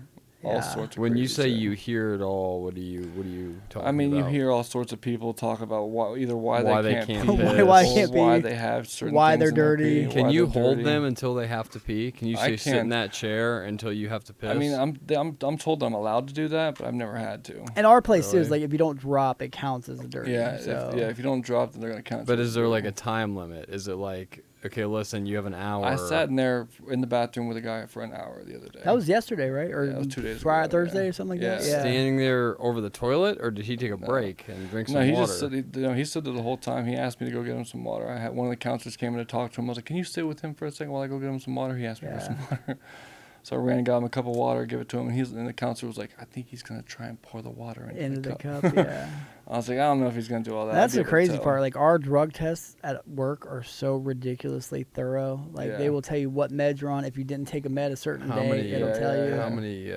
Yeah. All sorts of When you crazy say shit. you hear it all, what do you talking I mean, about? you hear all sorts of people talk about why Why they they can't can't pee, piss. Why or can't why pee, they have certain why things they're in their dirty. pee, Can why you they're hold dirty. them until they have to pee? Can you I say sit in can't. that chair until you have to piss? I mean, I'm told I'm allowed to do that, but I've never had to. And our place too is Really? like if you don't drop, it counts as a dirty. Yeah, So. if you don't drop, then they're gonna count. But you is as there like dirty. a time limit? Is it like, okay, listen, you have an hour. I sat in there in the bathroom with a guy for an hour the other day. That was yesterday, right? Or Yeah, that was 2 days Friday, ago, Thursday, yeah. or something like Yeah. that. Yeah. standing there over the toilet, or did he take a No. break and drink some No, he water? just he stood there the whole time. He asked me to go get him some water. I had one of the counselors came in to talk to him. I was like, "Can you sit with him for a second while I go get him some water?" He asked me for some water. So I ran and got him a cup of water, give it to him, and the counselor was like, "I think he's gonna try and pour the water Into the the cup." cup, yeah. I was like, "I don't know if he's gonna do all that." That's I'd be the able to crazy tell. part. Like our drug tests at work are so ridiculously thorough. Like Yeah. they will tell you what meds you're on. If you didn't take a med a certain How day, many? it'll tell you. How many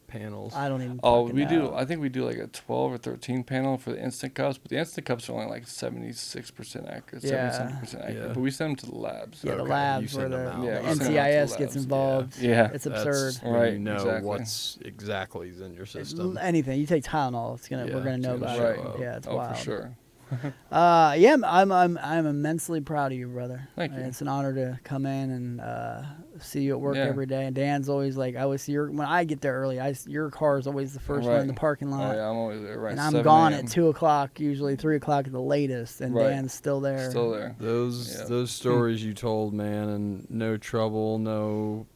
panels? I don't even. Oh, fucking we do. know. I think we do like a 12 or 13 panel for the instant cups, but the instant cups are only like 76% accurate, Yeah. 77% accurate. Yeah. But we send them to the labs. Yeah, the Okay, labs you where send the, them out. Yeah, the we send them out to the NCIS gets labs. involved. Yeah. It's That's absurd. when Right, you know exactly. what's exactly is in your system. Anything you take Tylenol, it's gonna Yeah, we're gonna know it's about gonna it. show up. Yeah, it's Oh, wild. for sure. Yeah, I'm immensely proud of you, brother. Thank you. It's an honor to come in and see you at work Yeah. every day. And Dan's always like, I always see when I get there early. Your car is always the first one in the Right. parking Oh lot. yeah, I'm always there. Right. And I'm 7 gone a.m. at 2:00, usually 3:00 at the latest, and Right. Dan's still there. Still there. Those Yeah. stories you told, man, and no trouble, no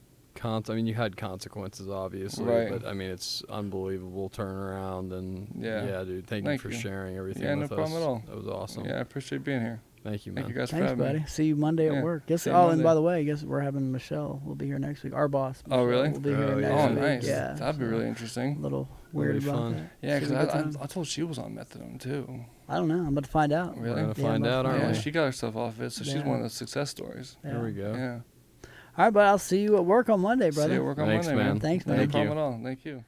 I mean, you had consequences, obviously, Right. but I mean, it's unbelievable turnaround, and Yeah. dude, thank Thank you for you. sharing everything Yeah, no with us. problem at all. That was awesome. Yeah, I appreciate being here. Thank you, man. Thank you guys for Thanks, having buddy. me. See you Monday at Yeah. work. Guess. See you Oh, and Monday. by the way, guess we're having Michelle. We'll be here next week. Our boss. Oh, Michelle, really? We'll be here Oh, next yeah. Oh, week. nice. Yeah. That'd be so really A interesting. little That'll weird be about fun. that. Yeah, Should be a because good time. I told she was on methadone too. I don't know. I'm about to find out. Really? We're gonna Yeah, find I'm out, about to aren't Yeah, we? find she got herself off it, so she's Yeah. one of the success stories. Yeah. There we go. Yeah. All right, but I'll see you at work on Monday, brother. See you at work on Thanks, Monday, man. man. Thanks, No man. Thank you. problem at all. Thank you.